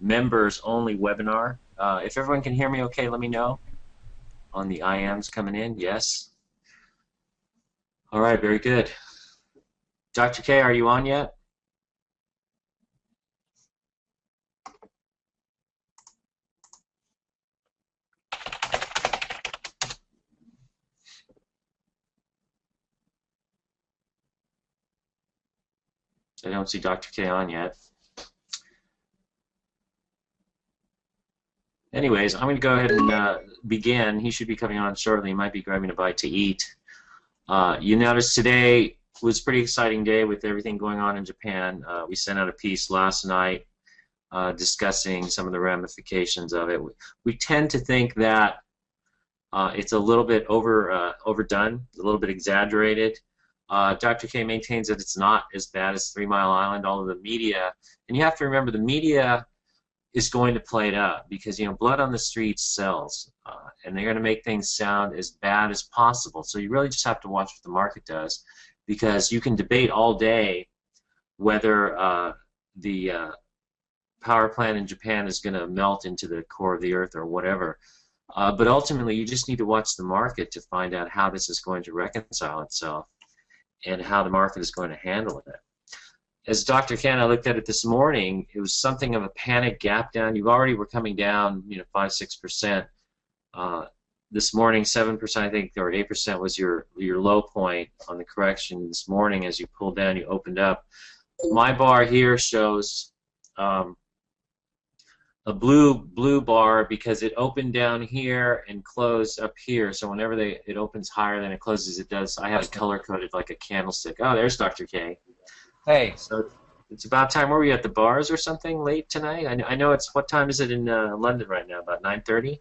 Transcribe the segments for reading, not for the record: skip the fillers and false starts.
members-only webinar. If everyone can hear me okay, let me know. On the IMs coming in, yes. All right, very good. Dr. K, are you on yet? I don't see Dr. K on yet. Anyways, I'm going to go ahead and begin. He should be coming on shortly. He might be grabbing a bite to eat. You noticed today was a pretty exciting day with everything going on in Japan. We sent out a piece last night discussing some of the ramifications of it. We tend to think that it's a little bit overdone, a little bit exaggerated. Dr. K maintains that it's not as bad as 3 Mile Island, all of the media. And you have to remember the media is going to play it up because, you know, blood on the streets sells, and they're going to make things sound as bad as possible. So you really just have to watch what the market does, because you can debate all day whether the power plant in Japan is going to melt into the core of the earth or whatever. But ultimately, you just need to watch the market to find out how this is going to reconcile itself and how the market is going to handle it. As Dr. Ken, I looked at it this morning, it was something of a panic gap down. You already were coming down, you know, 5-6%. This morning, 7%, I think, or 8% was your low point on the correction this morning. As you pulled down, you opened up. My bar here shows a blue bar because it opened down here and closed up here. So whenever it opens higher than it closes, it does. I have it color coded like a candlestick. Oh, there's Dr. K. Hey. So it's about time. Were we at the bars or something late tonight? I know it's, what time is it in London right now? About 9:30?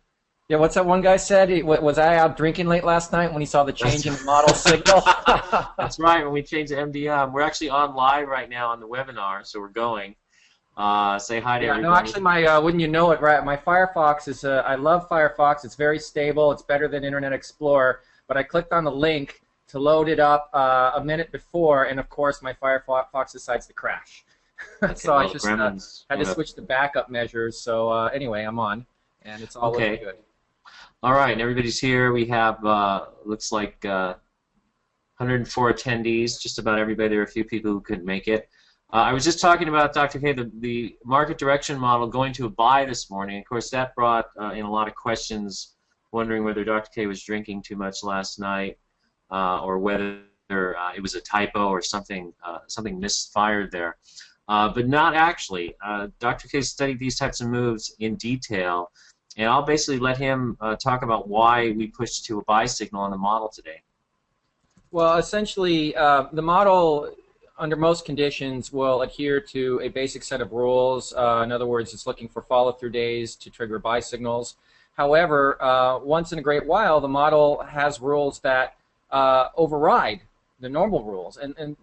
Yeah, what's that one guy said? Was I out drinking late last night when he saw the change in the model signal? That's right, when we changed the MDM. We're actually on live right now on the webinar, so we're going. Say hi to everybody. No, actually, my wouldn't you know it, right? My Firefox is, I love Firefox. It's very stable. It's better than Internet Explorer. But I clicked on the link to load it up a minute before, and of course my Firefox decides to crash. Okay, so well, I just had to switch to backup measures. So anyway, I'm on, and it's all looking good. All right, and everybody's here. We have, looks like 104 attendees, just about everybody. There are a few people who couldn't make it. I was just talking about, Dr. K, the market direction model going to a buy this morning. Of course, that brought in a lot of questions, wondering whether Dr. K was drinking too much last night, or whether it was a typo or something misfired there. But not actually. Dr. K studied these types of moves in detail, and I'll basically let him talk about why we pushed to a buy signal on the model today. Well, essentially, the model, under most conditions, will adhere to a basic set of rules. In other words, it's looking for follow-through days to trigger buy signals. However, once in a great while, the model has rules that override the normal rules. And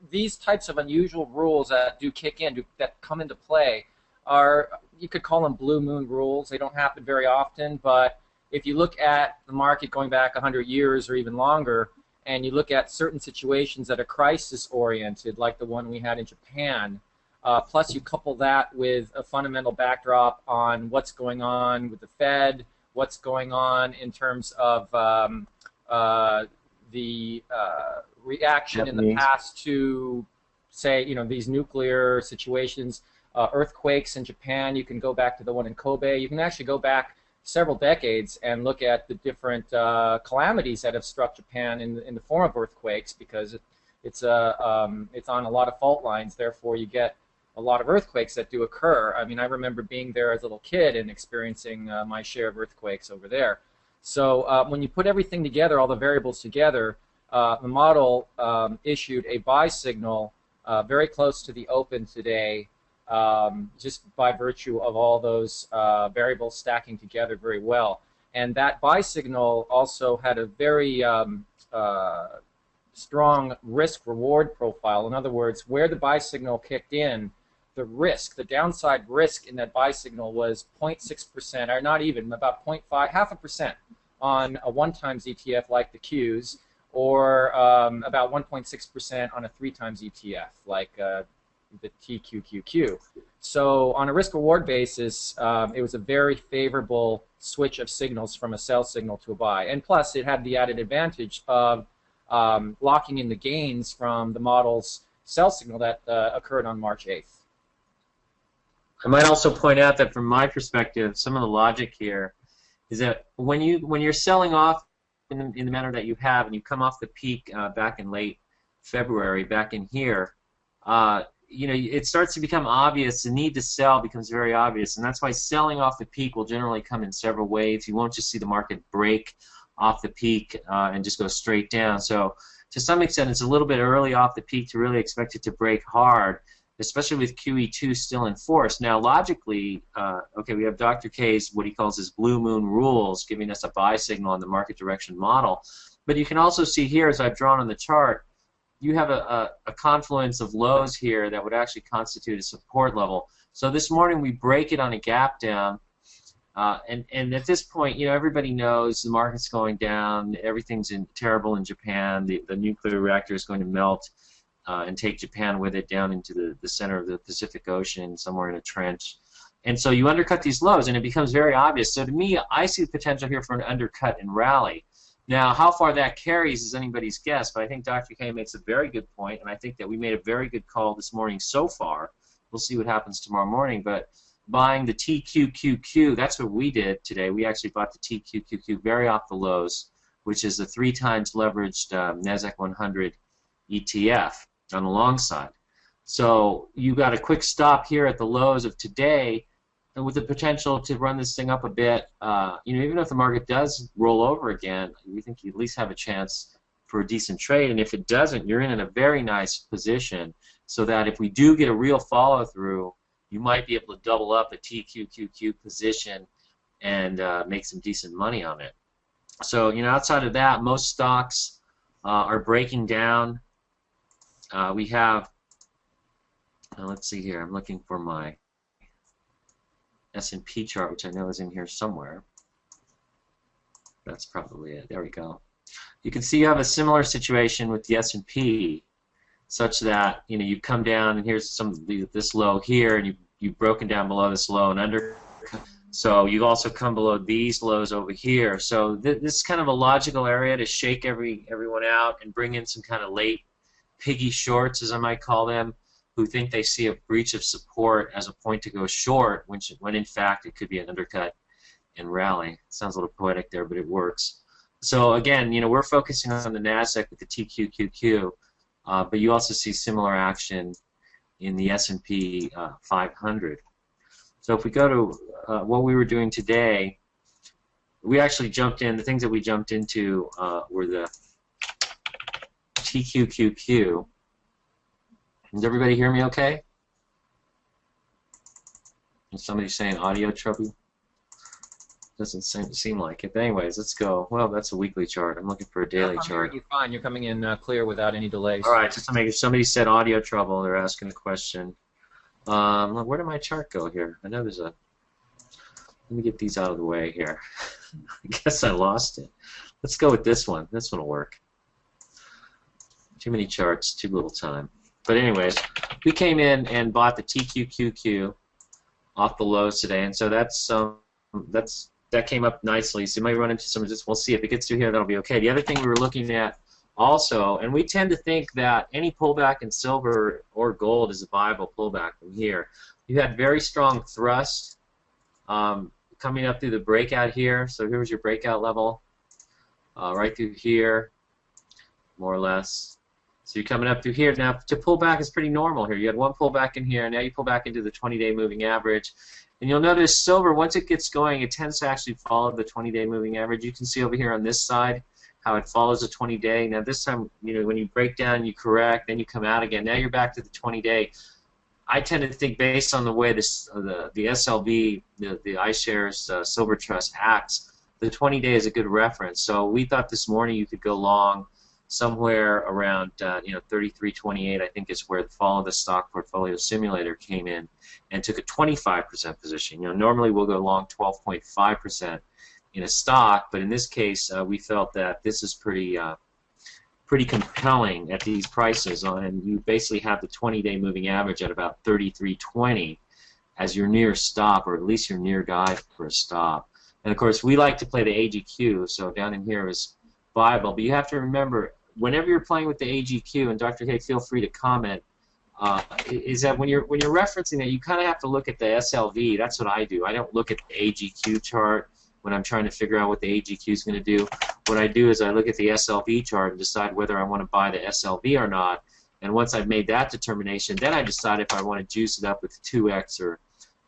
these types of unusual rules that do kick in, that come into play, are, you could call them blue moon rules. They don't happen very often, but if you look at the market going back 100 years or even longer, and you look at certain situations that are crisis-oriented, like the one we had in Japan, plus you couple that with a fundamental backdrop on what's going on with the Fed, what's going on in terms of the reaction in the past to, say, these nuclear situations, earthquakes in Japan. You can go back to the one in Kobe. You can actually go back several decades and look at the different calamities that have struck Japan in the form of earthquakes, because it's on a lot of fault lines. Therefore, you get a lot of earthquakes that do occur. I mean, I remember being there as a little kid and experiencing my share of earthquakes over there. So when you put everything together, all the variables together, the model issued a buy signal very close to the open today, just by virtue of all those variables stacking together very well. And that buy signal also had a very strong risk-reward profile. In other words, where the buy signal kicked in, the risk, the downside risk in that buy signal was 0.6%, or not even, about 0.5, half a percent on a 1x ETF like the Qs, or about 1.6% on a 3x ETF like the TQQQ. So on a risk-reward basis, it was a very favorable switch of signals from a sell signal to a buy. And plus, it had the added advantage of locking in the gains from the model's sell signal that occurred on March 8th. I might also point out that from my perspective, some of the logic here is that when you're selling off in the manner that you have, and you come off the peak back in late February, back in here, it starts to become obvious. The need to sell becomes very obvious, and that's why selling off the peak will generally come in several waves. You won't just see the market break off the peak and just go straight down. So to some extent, it's a little bit early off the peak to really expect it to break hard, especially with QE2 still in force. Now, logically, okay, we have Dr. K's, what he calls his blue moon rules, giving us a buy signal on the market direction model. But you can also see here, as I've drawn on the chart, you have a confluence of lows here that would actually constitute a support level. So this morning we break it on a gap down, and at this point, everybody knows the market's going down, everything's terrible in Japan, the nuclear reactor is going to melt and take Japan with it down into the center of the Pacific Ocean, somewhere in a trench. And so you undercut these lows, and it becomes very obvious. So to me, I see the potential here for an undercut and rally. Now, how far that carries is anybody's guess, but I think Dr. K makes a very good point, and I think that we made a very good call this morning so far. We'll see what happens tomorrow morning, but buying the TQQQ, that's what we did today. We actually bought the TQQQ very off the lows, which is a 3 times leveraged NASDAQ 100 ETF on the long side. So you got a quick stop here at the lows of today, and with the potential to run this thing up a bit, even if the market does roll over again, we think you at least have a chance for a decent trade. And if it doesn't, you're in a very nice position, so that if we do get a real follow-through, you might be able to double up a TQQQ position and make some decent money on it. So outside of that, most stocks are breaking down. We have, let's see here, I'm looking for my S&P chart, which I know is in here somewhere. That's probably it. There we go. You can see you have a similar situation with the S&P, such that you come down, and here's this low here, and you've broken down below this low and under. So you've also come below these lows over here. So this is kind of a logical area to shake everyone out and bring in some kind of late piggy shorts, as I might call them, who think they see a breach of support as a point to go short, when in fact it could be an undercut and rally. Sounds a little poetic there, but it works. So again, we're focusing on the NASDAQ with the TQQQ, but you also see similar action in the S&P 500. So if we go to what we were doing today, we actually jumped in. The things that we jumped into were the TQQQ. Does everybody hear me okay? Is somebody saying audio trouble? Doesn't seem like it. But anyways, let's go. Well, that's a weekly chart. I'm looking for a daily chart. You're fine. You're coming in clear without any delays. All right, just to make sure. Somebody said audio trouble. They're asking a question. Where did my chart go here? I know there's a... Let me get these out of the way here. I guess I lost it. Let's go with this one. This one will work. Too many charts, too little time. But anyways, we came in and bought the TQQQ off the lows today, and so that came up nicely. So you might run into some of this. We'll see if it gets through here. That'll be okay. The other thing we were looking at also, and we tend to think that any pullback in silver or gold is a viable pullback from here. You had very strong thrust coming up through the breakout here. So here's your breakout level, right through here, more or less. So you're coming up through here. Now, to pull back is pretty normal here. You had one pullback in here, and now you pull back into the 20-day moving average. And you'll notice silver, once it gets going, it tends to actually follow the 20-day moving average. You can see over here on this side how it follows the 20-day. Now, this time, when you break down, you correct, then you come out again. Now you're back to the 20-day. I tend to think, based on the way the SLB, the iShares Silver Trust acts, the 20-day is a good reference. So we thought this morning you could go long somewhere around 33.28, I think, is where the Follow the Stock Portfolio Simulator came in and took a 25% position. Normally we'll go long 12.5% in a stock, but in this case we felt that this is pretty pretty compelling at these prices, and you basically have the 20-day moving average at about 33.20 as your near stop, or at least your near guide for a stop. And of course, we like to play the AGQ, so down in here is viable. But you have to remember, whenever you're playing with the AGQ, and Dr. Hay, feel free to comment, is that when you're referencing it, you kind of have to look at the SLV. That's what I do. I don't look at the AGQ chart when I'm trying to figure out what the AGQ is going to do. What I do is I look at the SLV chart and decide whether I want to buy the SLV or not. And once I've made that determination, then I decide if I want to juice it up with 2x or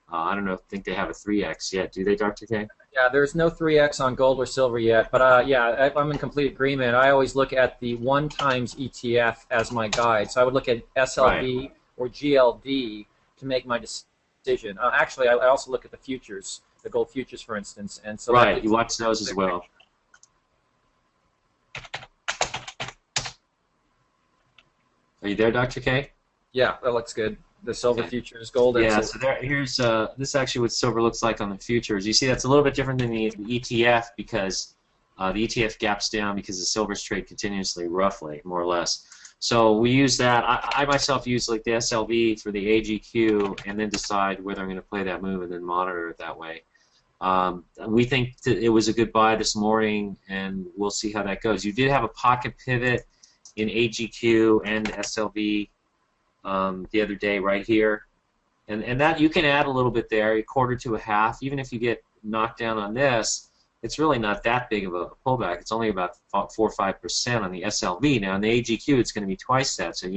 I don't know. I think they have a 3x yet. Do they, Dr. K? Yeah, there's no 3x on gold or silver yet, but yeah, I'm in complete agreement. I always look at the 1 times ETF as my guide. So I would look at SLV or GLD to make my decision. Actually, I also look at the futures, the gold futures, for instance. And so you watch those as well. Are you there, Dr. K? Yeah, that looks good. The silver futures, gold, and yeah. silver. So here's this actually what silver looks like on the futures. You see, that's a little bit different than the ETF because the ETF gaps down because the silvers trade continuously, roughly, more or less. So we use that. I myself use like the SLV for the AGQ, and then decide whether I'm going to play that move and then monitor it that way. We think that it was a good buy this morning, and we'll see how that goes. You did have a pocket pivot in AGQ and SLV. The other day right here, and that you can add a little bit there, a quarter to a half. Even if you get knocked down on this, it's really not that big of a pullback. It's only about 4 or 5% on the SLV. Now on the AGQ, it's going to be twice that. So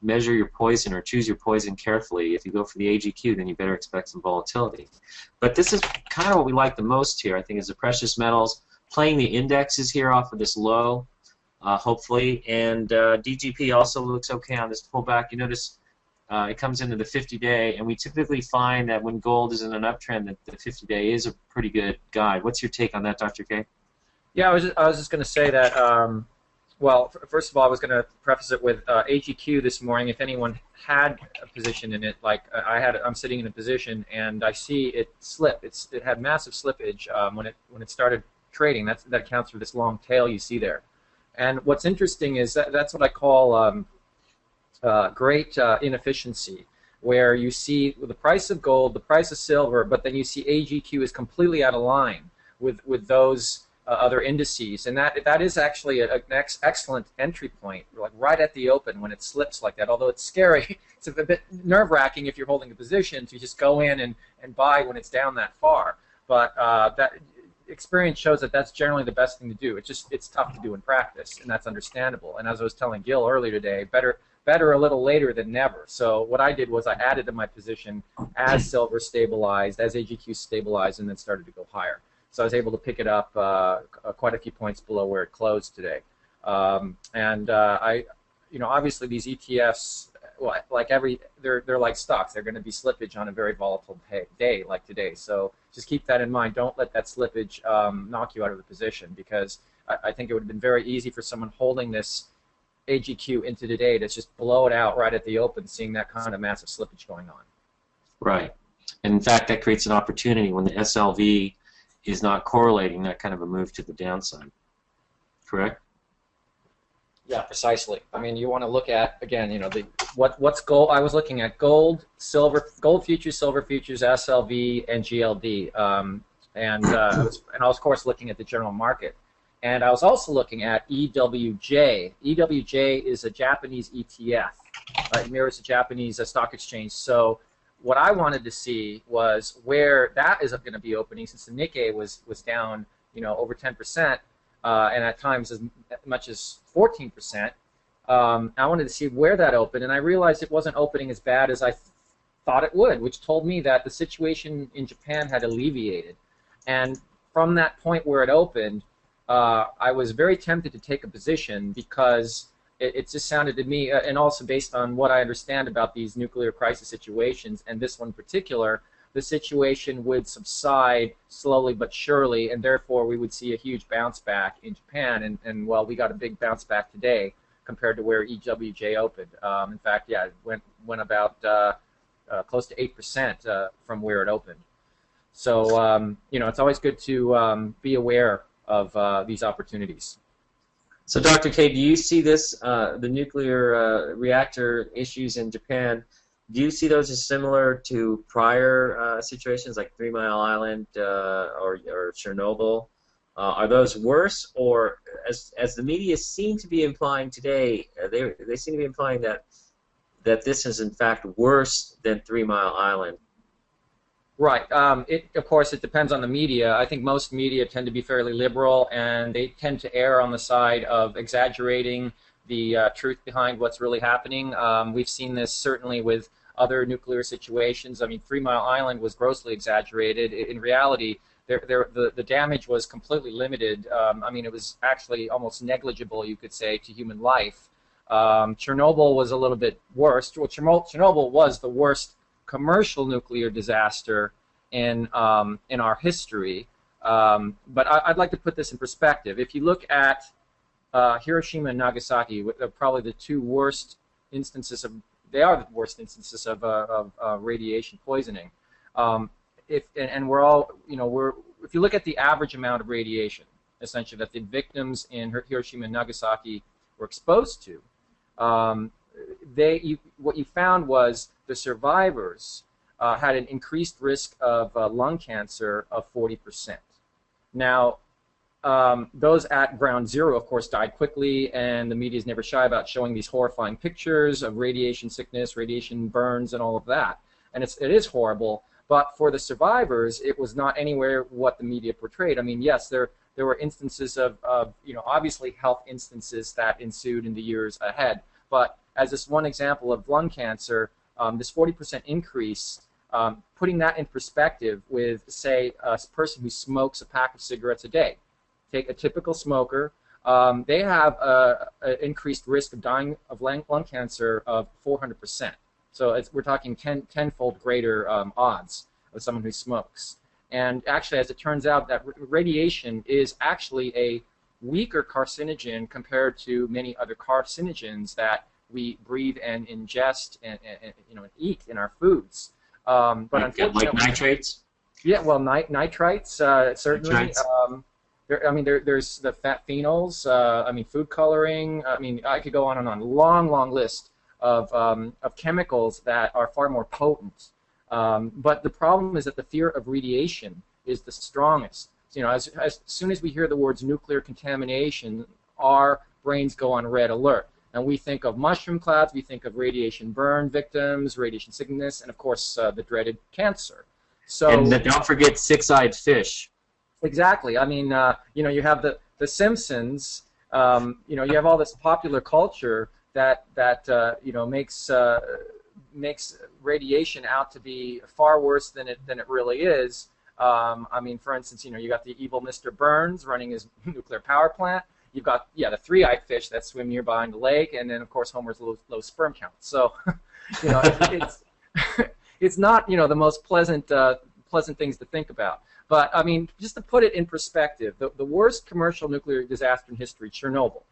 measure your poison or choose your poison carefully. If you go for the AGQ, then you better expect some volatility. But this is kind of what we like the most here. I think is the precious metals playing the indexes here off of this low. Hopefully, and DGP also looks okay on this pullback. You notice it comes into the 50-day, and we typically find that when gold is in an uptrend, that the 50-day is a pretty good guide. What's your take on that, Dr. K? Yeah, I was just going to say that. Well, first of all, I was going to preface it with AGQ this morning. If anyone had a position in it, like I'm sitting in a position, and I see it slip. It had massive slippage when it started trading. That accounts for this long tail you see there. And what's interesting is that's what I call great inefficiency, where you see the price of gold, the price of silver, but then you see AGQ is completely out of line with those other indices, and that is actually an excellent entry point, like right at the open when it slips like that. Although it's scary, it's a bit nerve-wracking if you're holding a position to just go in and buy when it's down that far. But that experience shows that that's generally the best thing to do. It's tough to do in practice, and that's understandable. And as I was telling Gil earlier today, better a little later than never. So what I did was I added to my position as silver stabilized, as AGQ stabilized, and then started to go higher. So I was able to pick it up quite a few points below where it closed today. Obviously these ETFs, well, they're like stocks. They're going to be slippage on a very volatile day like today. So just keep that in mind. Don't let that slippage knock you out of the position, because I think it would have been very easy for someone holding this AGQ into today to just blow it out right at the open, seeing that kind of massive slippage going on. Right. And in fact, that creates an opportunity when the SLV is not correlating that kind of a move to the downside. Correct? Yeah, precisely. I mean, you want to look at, again, what's gold. I was looking at gold, silver, gold futures, silver futures, SLV, and GLD, and I was of course looking at the general market, and I was also looking at EWJ. EWJ is a Japanese ETF. It mirrors the Japanese stock exchange. So what I wanted to see was where that is going to be opening, since the Nikkei was down, over 10%. And at times as much as 14%. I wanted to see where that opened, and I realized it wasn't opening as bad as I thought it would, which told me that the situation in Japan had alleviated. And from that point where it opened, I was very tempted to take a position, because it just sounded to me, and also based on what I understand about these nuclear crisis situations, and this one in particular, the situation would subside slowly but surely, and therefore we would see a huge bounce back in Japan. And well, we got a big bounce back today compared to where EWJ opened. In fact, yeah, it went about close to 8% from where it opened. So it's always good to be aware of these opportunities. So, Dr. K, do you see this, the nuclear reactor issues in Japan, do you see those as similar to prior situations like 3 Mile Island or Chernobyl? Are those worse, or as the media seem to be implying today, they seem to be implying that this is in fact worse than 3 Mile Island? Right. Of course, it depends on the media. I think most media tend to be fairly liberal, and they tend to err on the side of exaggerating the truth behind what's really happening. We've seen this certainly with other nuclear situations. I mean, 3 Mile Island was grossly exaggerated. In reality, the damage was completely limited. I mean, it was actually almost negligible, you could say, to human life. Chernobyl was a little bit worse. Well, Chernobyl was the worst commercial nuclear disaster in our history. But I'd like to put this in perspective. If you look at Hiroshima and Nagasaki, probably the two worst instances of radiation poisoning. And we're all, if you look at the average amount of radiation, essentially that the victims in Hiroshima and Nagasaki were exposed to, what you found was the survivors had an increased risk of lung cancer of 40%. Now, those at ground zero, of course, died quickly, and the media is never shy about showing these horrifying pictures of radiation sickness, radiation burns, and all of that. And it is horrible, but for the survivors, it was not anywhere what the media portrayed. I mean, yes, there were instances of obviously health instances that ensued in the years ahead, but as this one example of lung cancer, this 40% increase, putting that in perspective with, say, a person who smokes a pack of cigarettes a day. Take a typical smoker. They have an increased risk of dying of lung cancer of 400%. So we're talking tenfold greater odds of someone who smokes. And actually, as it turns out, that radiation is actually a weaker carcinogen compared to many other carcinogens that we breathe and ingest and eat in our foods. But unfortunately, like nitrates. Yeah, well, nitrites certainly. Nitrites. There's the fat phenols. Food coloring. I could go on and on. Long list of chemicals that are far more potent. But the problem is that the fear of radiation is the strongest. As soon as we hear the words nuclear contamination, our brains go on red alert. And we think of mushroom clouds, we think of radiation burn victims, radiation sickness, and of course the dreaded cancer. So, and don't forget six-eyed fish. Exactly. I mean, you have the Simpsons. You have all this popular culture that makes radiation out to be far worse than it really is. For instance, you got the evil Mr. Burns running his nuclear power plant. You've got the three-eyed fish that swim nearby in the lake, and then of course Homer's low sperm count. So, it's not the most pleasant things to think about. But just to put it in perspective, the worst commercial nuclear disaster in history, Chernobyl,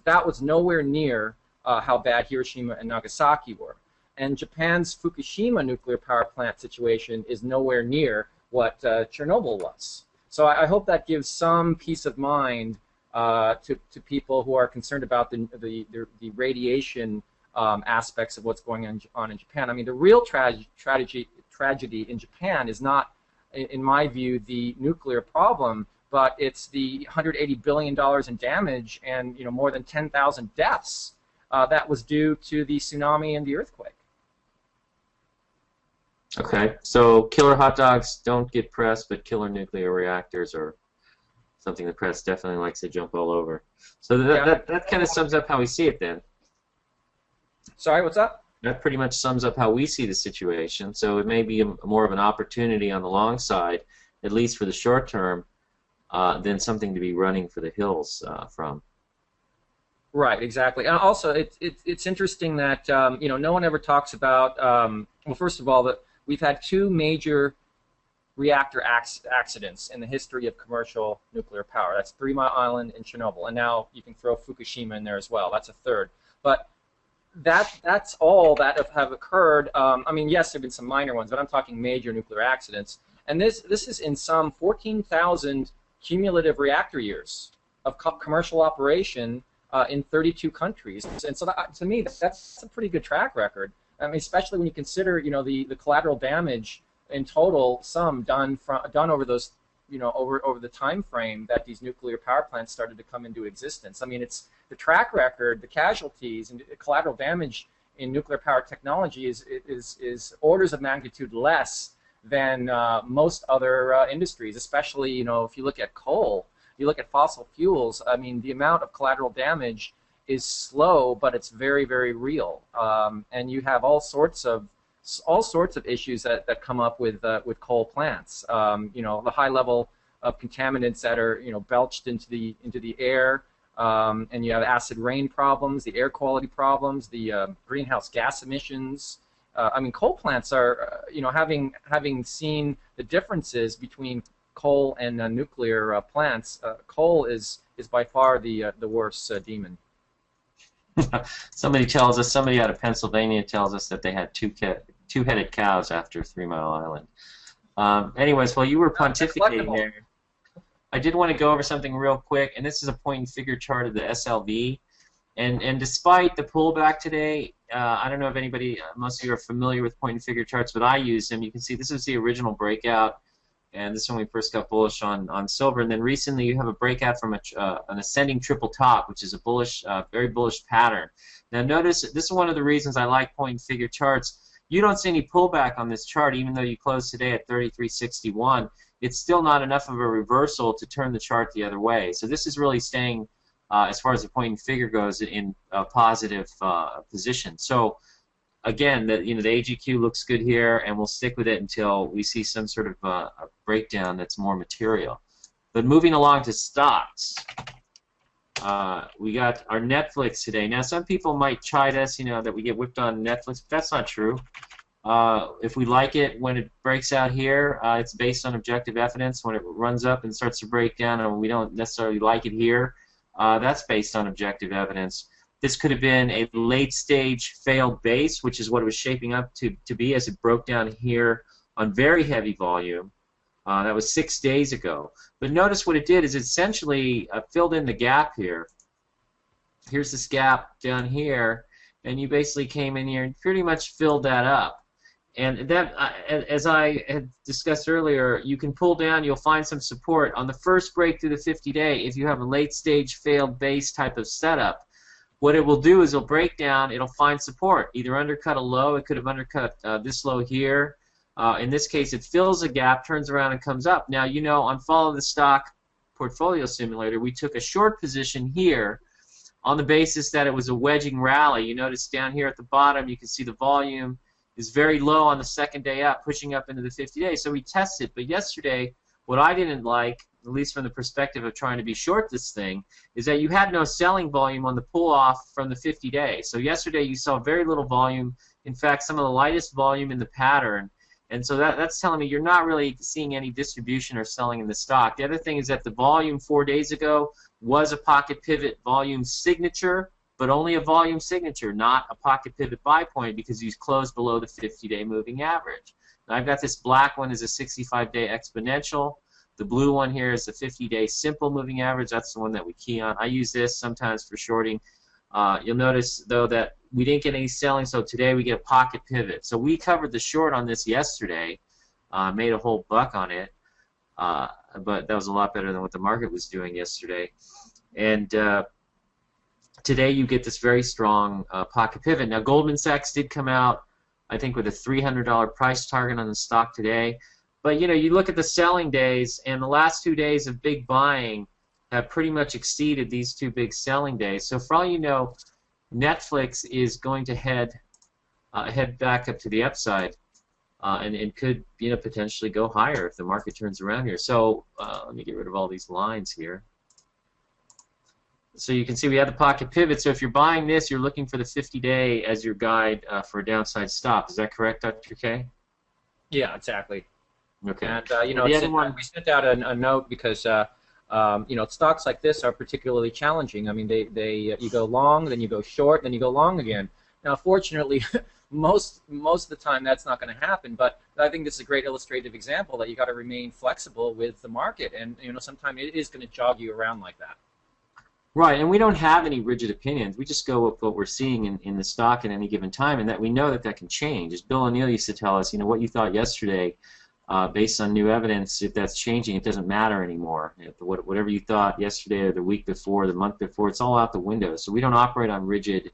that was nowhere near how bad Hiroshima and Nagasaki were, and Japan's Fukushima nuclear power plant situation is nowhere near what Chernobyl was. So I hope that gives some peace of mind to people who are concerned about the radiation aspects of what's going on in Japan. The real tragedy in Japan is not, in my view, the nuclear problem, but it's the $180 billion in damage and more than 10,000 deaths that was due to the tsunami and the earthquake. Okay, so killer hot dogs don't get press, but killer nuclear reactors are something the press definitely likes to jump all over. So that kind of sums up how we see it then. Sorry, what's up? That pretty much sums up how we see the situation. So it may be more of an opportunity on the long side, at least for the short term, than something to be running for the hills from. Right, exactly. And also, it's interesting that no one ever talks about. Well, first of all, that we've had two major reactor accidents in the history of commercial nuclear power. That's 3 Mile Island and Chernobyl, and now you can throw Fukushima in there as well. That's a third. But that's all that have occurred. Yes, there have been some minor ones, but I'm talking major nuclear accidents. And this is in some 14,000 cumulative reactor years of commercial operation in 32 countries. And so that, to me, that's a pretty good track record. I mean, especially when you consider, the collateral damage in total sum done over those, over the time frame that these nuclear power plants started to come into existence. I mean, it's the track record, the casualties, and collateral damage in nuclear power technology is orders of magnitude less than most other industries, especially, if you look at coal, you look at fossil fuels. I mean, the amount of collateral damage is slow, but it's very, very real. And you have all sorts of issues that come up with coal plants. The high level of contaminants that are belched into the air, and you have acid rain problems, the air quality problems, the greenhouse gas emissions. I mean, coal plants are having seen the differences between coal and nuclear plants. Coal is by far the worst demon. Somebody out of Pennsylvania tells us that they had two-headed cows after 3 Mile Island. Anyways, while you were pontificating there, I did want to go over something real quick, and this is a point and figure chart of the SLV. And despite the pullback today, I don't know if most of you are familiar with point and figure charts, but I use them. You can see this is the original breakout, and this is when we first got bullish on silver. And then recently you have a breakout from an ascending triple top, which is a bullish, very bullish pattern. Now notice, this is one of the reasons I like point and figure charts. You don't see any pullback on this chart, even though you closed today at 33.61. It's still not enough of a reversal to turn the chart the other way. So this is really staying, as far as the point and figure goes, in a positive position. So again, the AGQ looks good here, and we'll stick with it until we see some sort of a breakdown that's more material. But moving along to stocks, we got our Netflix today. Now, some people might chide us, that we get whipped on Netflix, but that's not true. If we like it when it breaks out here, it's based on objective evidence. When it runs up and starts to break down and we don't necessarily like it here, that's based on objective evidence. This could have been a late-stage failed base, which is what it was shaping up to be as it broke down here on very heavy volume. That was 6 days ago. But notice what it did is it essentially filled in the gap here. Here's this gap down here, and you basically came in here and pretty much filled that up. And that, as I had discussed earlier, you can pull down, you'll find some support on the first break through the 50-day if you have a late-stage failed base type of setup. What it will do is it'll break down, it'll find support, either undercut a low, it could have undercut this low here. In this case, it fills a gap, turns around, and comes up. Now, on Follow the Stock Portfolio Simulator, we took a short position here on the basis that it was a wedging rally. You notice down here at the bottom, you can see the volume is very low on the second day up, pushing up into the 50-day. So we tested. But yesterday, what I didn't like, at least from the perspective of trying to be short this thing, is that you had no selling volume on the pull-off from the 50-day. So yesterday you saw very little volume. In fact, some of the lightest volume in the pattern. And so that's telling me you're not really seeing any distribution or selling in the stock. The other thing is that the volume 4 days ago was a pocket pivot volume signature, but only a volume signature, not a pocket pivot buy point, because he's closed below the 50-day moving average. Now I've got this black one is a 65-day exponential. The blue one here is the 50-day simple moving average. That's the one that we key on. I use this sometimes for shorting. You'll notice, though, that we didn't get any selling, so today we get a pocket pivot. So we covered the short on this yesterday, made a whole buck on it, but that was a lot better than what the market was doing yesterday. And today you get this very strong pocket pivot. Now Goldman Sachs did come out, I think, with a $300 price target on the stock today. But you look at the selling days, and the last 2 days of big buying have pretty much exceeded these 2 big selling days. So for all you know, Netflix is going to head back up to the upside, and could potentially go higher if the market turns around here. So let me get rid of all these lines here. So you can see we have the pocket pivot. So if you're buying this, you're looking for the 50-day as your guide for a downside stop. Is that correct, Dr. K? Yeah, exactly. Okay. And we sent out a note because stocks like this are particularly challenging. I mean, you go long, then you go short, then you go long again. Now, fortunately, most of the time that's not going to happen. But I think this is a great illustrative example that you got to remain flexible with the market, and sometimes it is going to jog you around like that. Right, and we don't have any rigid opinions. We just go with what we're seeing in the stock at any given time, and that we know that that can change. As Bill O'Neill used to tell us, you know, what you thought yesterday, based on new evidence, if that's changing, it doesn't matter anymore. Whatever you thought yesterday or the week before, the month before, it's all out the window. So we don't operate on rigid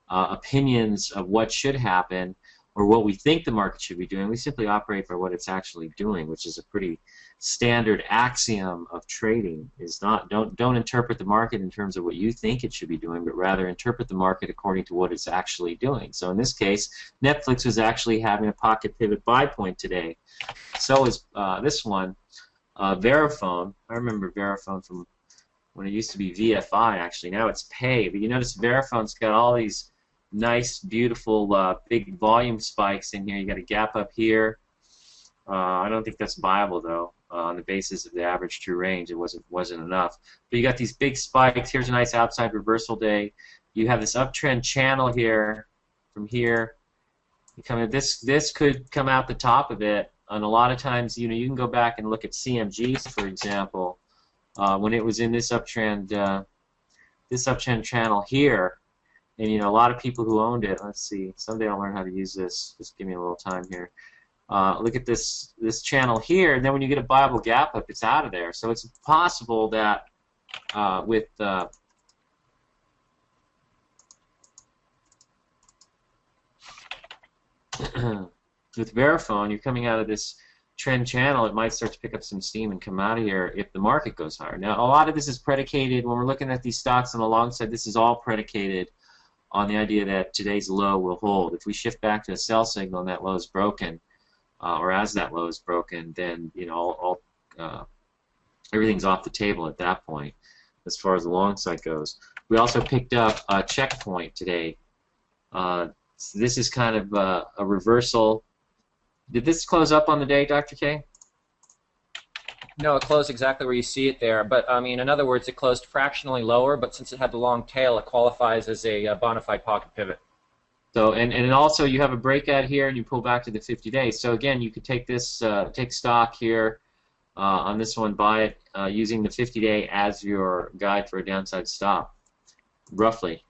opinions of what should happen or what we think the market should be doing. We simply operate by what it's actually doing, which is a pretty standard axiom of trading. Is not don't interpret the market in terms of what you think it should be doing, but rather interpret the market according to what it's actually doing. So in this case, Netflix was actually having a pocket pivot buy point today. So is this one, Verifone. I remember Verifone from when it used to be VFI. Actually, now it's Pay. But you notice Verifone's got all these nice, beautiful, big volume spikes in here. You got a gap up here. I don't think that's viable though. On the basis of the average true range, it wasn't enough. But you got these big spikes. Here's a nice outside reversal day. You have this uptrend channel here. From here, this could come out the top of it. And a lot of times, you know, you can go back and look at CMGs, for example, when it was in this uptrend channel here. And, you know, a lot of people who owned it, let's see, someday I'll learn how to use this. Just give me a little time here. Look at this channel here, and then when you get a viable gap up, it's out of there. So it's possible that with Verifone, you're coming out of this trend channel, it might start to pick up some steam and come out of here if the market goes higher. Now, a lot of this is predicated, when we're looking at these stocks on the long side, this is all predicated on the idea that today's low will hold. If we shift back to a sell signal and that low is broken, or as that low is broken, then, you know, everything's off the table at that point as far as the long side goes. We also picked up a checkpoint today. So this is kind of a reversal. Did this close up on the day, Dr. K? No, it closed exactly where you see it there. But, I mean, in other words, it closed fractionally lower, but since it had the long tail, it qualifies as a bona fide pocket pivot. So, and also you have a breakout here, and you pull back to the 50 days. So again, you could take this, take stock here on this one, buy it using the 50-day as your guide for a downside stop, roughly.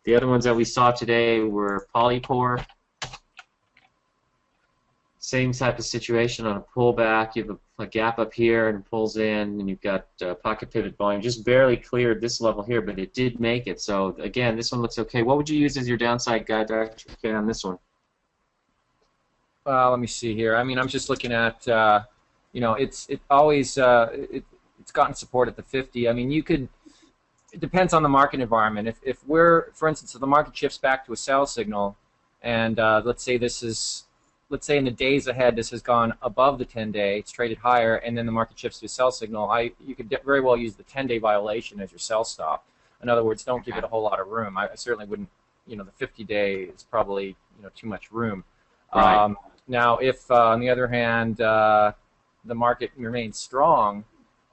The other ones that we saw today were Polypore. Same type of situation on a pullback. You have a gap up here and it pulls in, and you've got pocket pivot volume. Just barely cleared this level here, but it did make it. So again, this one looks okay. What would you use as your downside guide, Dr. K, on this one? Let me see here. I mean, I'm just looking at, you know, it's gotten support at the 50. I mean, you could. It depends on the market environment. If we're, for instance, if the market shifts back to a sell signal, and let's say in the days ahead this has gone above the 10-day, it's traded higher, and then the market shifts to a sell signal, you could very well use the 10-day violation as your sell stop. In other words, don't give it a whole lot of room. I certainly wouldn't, you know, the 50-day is probably, you know, too much room. Right. Now, if on the other hand the market remains strong,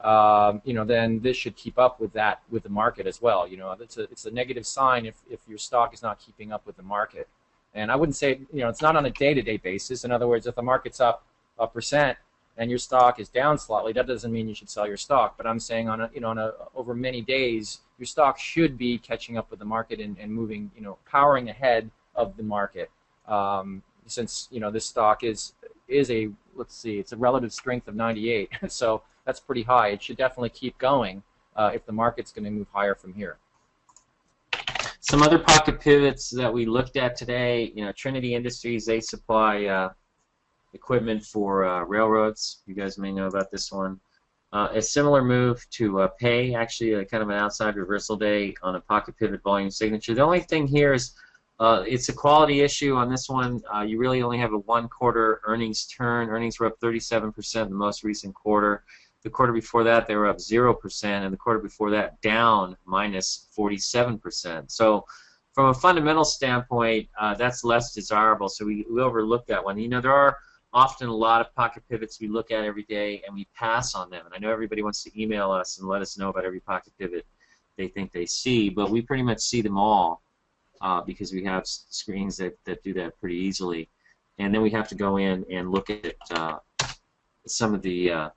you know, then this should keep up with that, with the market as well. You know, it's a negative sign if your stock is not keeping up with the market. And I wouldn't say, you know, it's not on a day-to-day basis. In other words, if the market's up a percent and your stock is down slightly, that doesn't mean you should sell your stock. But I'm saying on a, you know, over many days, your stock should be catching up with the market and moving, you know, powering ahead of the market. Since, you know, this stock is a, let's see, it's a relative strength of 98, so that's pretty high. It should definitely keep going if the market's going to move higher from here. Some other pocket pivots that we looked at today, you know, Trinity Industries, they supply equipment for railroads. You guys may know about this one. A similar move to Pay, actually kind of an outside reversal day on a pocket pivot volume signature. The only thing here is it's a quality issue on this one. You really only have a one-quarter earnings turn. Earnings were up 37% in the most recent quarter. The quarter before that, they were up 0%, and the quarter before that, down minus 47%. So from a fundamental standpoint, that's less desirable, so we overlook that one. You know, there are often a lot of pocket pivots we look at every day, and we pass on them. And I know everybody wants to email us and let us know about every pocket pivot they think they see, but we pretty much see them all because we have screens that do that pretty easily. And then we have to go in and look at some of the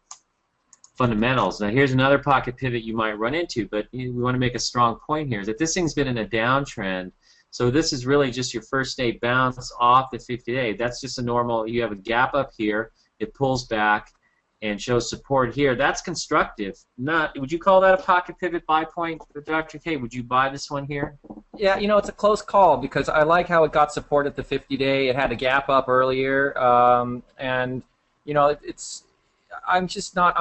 fundamentals. Now here's another pocket pivot you might run into, but we want to make a strong point here, is that this thing's been in a downtrend. So this is really just your first day bounce off the 50-day. That's just a normal, you have a gap up here, it pulls back and shows support here. That's constructive. Not, would you call that a pocket pivot buy point, Dr. K? Would you buy this one here? Yeah, you know, it's a close call because I like how it got support at the 50-day. It had a gap up earlier, and you know, I'm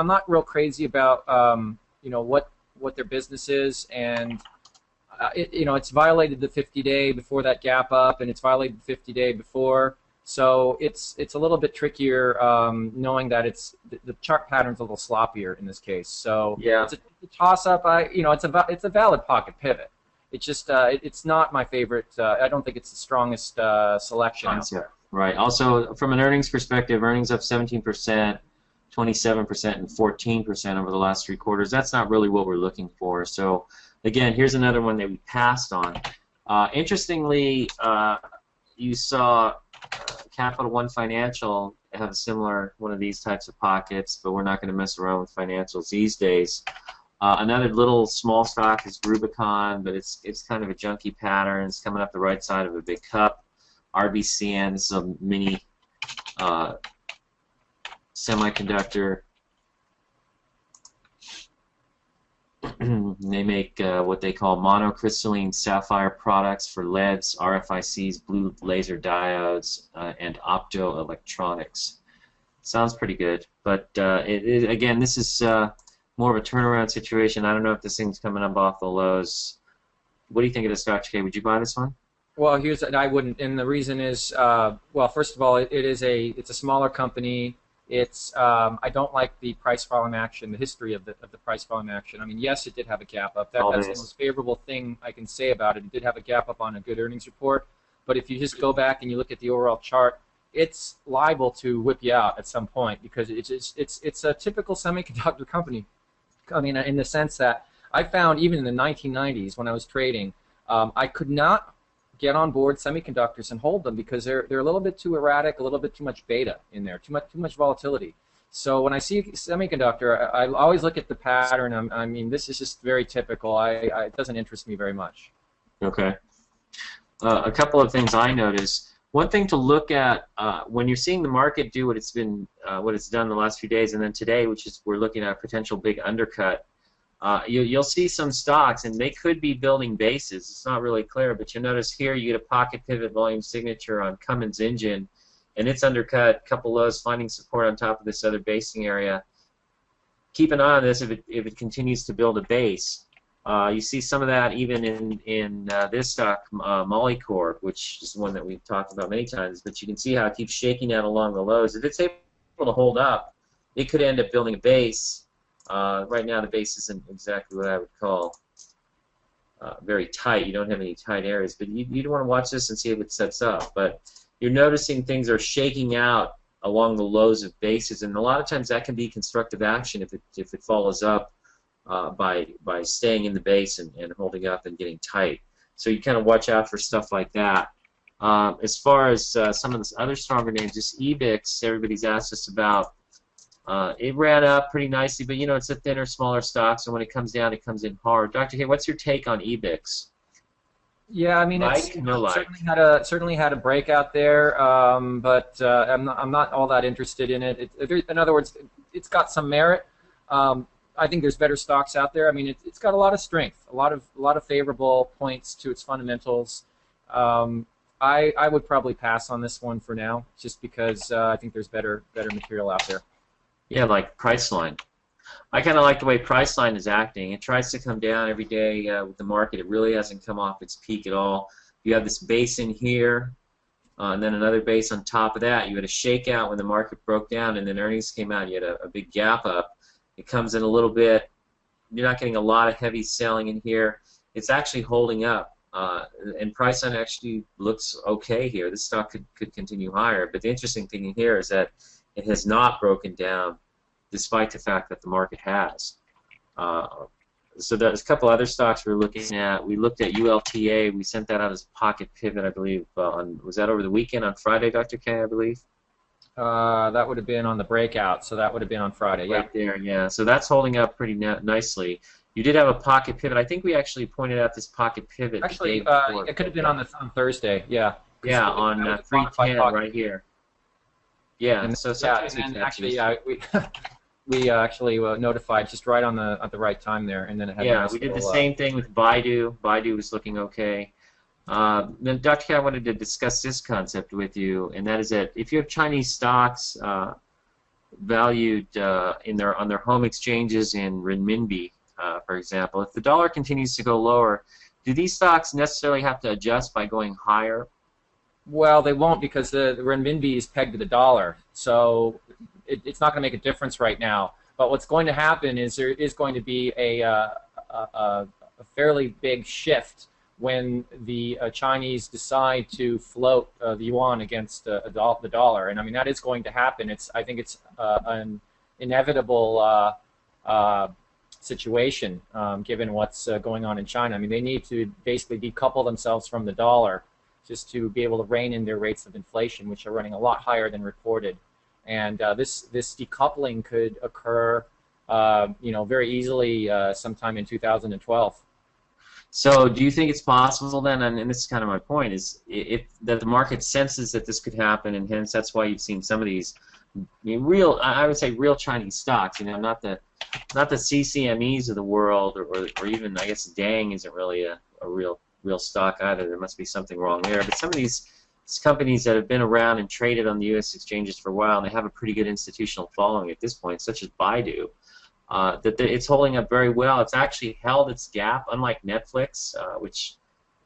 not real crazy about you know, what their business is, and you know, it's violated the 50-day before that gap up, and it's violated the 50-day before. So it's a little bit trickier, knowing that the chart pattern's a little sloppier in this case. So yeah, it's a toss-up. You know, it's a valid pocket pivot. It's just it's not my favorite. I don't think it's the strongest selection. Right. Also, from an earnings perspective, earnings up 17%, 27%, and 14% over the last 3 quarters. That's not really what we're looking for. So, again, here's another one that we passed on. Interestingly, you saw Capital One Financial have a similar one of these types of pockets, but we're not going to mess around with financials these days. Another little small stock is Rubicon, but it's kind of a junky pattern. It's coming up the right side of a big cup. RBCN, this is a mini semiconductor. They make what they call monocrystalline sapphire products for LEDs, RFICs, blue laser diodes, and optoelectronics. Sounds pretty good, but again, this is more of a turnaround situation. I don't know if this thing's coming up off the lows. What do you think of this, Dr. K? Would you buy this one? Well, I wouldn't, and the reason is, well, first of all, it's a smaller company. It's I don't like the price volume action, the history of the price volume action. I mean, yes, it did have a gap up. That's the most favorable thing I can say about it. It did have a gap up on a good earnings report, but if you just go back and you look at the overall chart, it's liable to whip you out at some point because it's a typical semiconductor company. I mean, in the sense that I found even in the 1990s when I was trading, I could not get on board semiconductors and hold them because they're a little bit too erratic, a little bit too much beta in there, too much volatility. So when I see semiconductor, I always look at the pattern. I mean, this is just very typical. It doesn't interest me very much. Okay. A couple of things I noticed. One thing to look at when you're seeing the market do what it's done the last few days, and then today, which is we're looking at a potential big undercut. You'll see some stocks, and they could be building bases. It's not really clear, but you'll notice here you get a pocket pivot volume signature on Cummins Engine, and it's undercut, a couple lows, finding support on top of this other basing area. Keep an eye on this if it continues to build a base. You see some of that even in this stock, Molycorp, which is one that we've talked about many times, but you can see how it keeps shaking out along the lows. If it's able to hold up, it could end up building a base. Right now the base isn't exactly what I would call very tight. You don't have any tight areas, but you'd want to watch this and see if it sets up. But you're noticing things are shaking out along the lows of bases, and a lot of times that can be constructive action if it follows up by staying in the base and holding up and getting tight. So you kind of watch out for stuff like that. As far as some of the other stronger names, just EBIX, everybody's asked us about. It ran up pretty nicely, but you know it's a thinner, smaller stock, so when it comes down, it comes in hard. Dr. K, what's your take on EBIX? Yeah, I mean, certainly had a breakout there, but I'm not all that interested in it. In other words, it's got some merit. I think there's better stocks out there. I mean, it's got a lot of strength, a lot of favorable points to its fundamentals. I would probably pass on this one for now, just because I think there's better material out there. Yeah, like Priceline. I kind of like the way Priceline is acting. It tries to come down every day with the market. It really hasn't come off its peak at all. You have this base in here, and then another base on top of that. You had a shakeout when the market broke down, and then earnings came out. You had a big gap up. It comes in a little bit. You're not getting a lot of heavy selling in here. It's actually holding up, and Priceline actually looks okay here. This stock could continue higher. But the interesting thing in here is that it has not broken down, despite the fact that the market has. So there's a couple other stocks we're looking at. We looked at ULTA. We sent that out as a pocket pivot, I believe. Was that over the weekend on Friday, Dr. K, I believe? That would have been on the breakout, so that would have been on Friday. Yeah. Right there, yeah. So that's holding up pretty nicely. You did have a pocket pivot. I think we actually pointed out this pocket pivot. Actually, it could have been on Thursday. Yeah. Yeah, on 310 right here. Yeah. And, so sometimes actually, we actually notified just right on at the right time there, and then it had. Yeah, we did the same thing with Baidu. Baidu was looking okay. Then, Dr. K, I wanted to discuss this concept with you, and that is that if you have Chinese stocks valued on their home exchanges in renminbi, for example, if the dollar continues to go lower, do these stocks necessarily have to adjust by going higher? Well, they won't, because the renminbi is pegged to the dollar, so it's not going to make a difference right now. But what's going to happen is there is going to be a fairly big shift when the Chinese decide to float the yuan against the dollar, and I mean that is going to happen. I think it's an inevitable situation given what's going on in China. I mean, they need to basically decouple themselves from the dollar just to be able to rein in their rates of inflation, which are running a lot higher than reported. And this decoupling could occur, very easily sometime in 2012. So do you think it's possible then, and this is kind of my point, is that the market senses that this could happen, and hence that's why you've seen some of these I would say real Chinese stocks, not the CCMEs of the world, or even, I guess, Dang isn't really a real stock either. There must be something wrong there. But some of these companies that have been around and traded on the U.S. exchanges for a while, and they have a pretty good institutional following at this point, such as Baidu, it's holding up very well. It's actually held its gap, unlike Netflix, which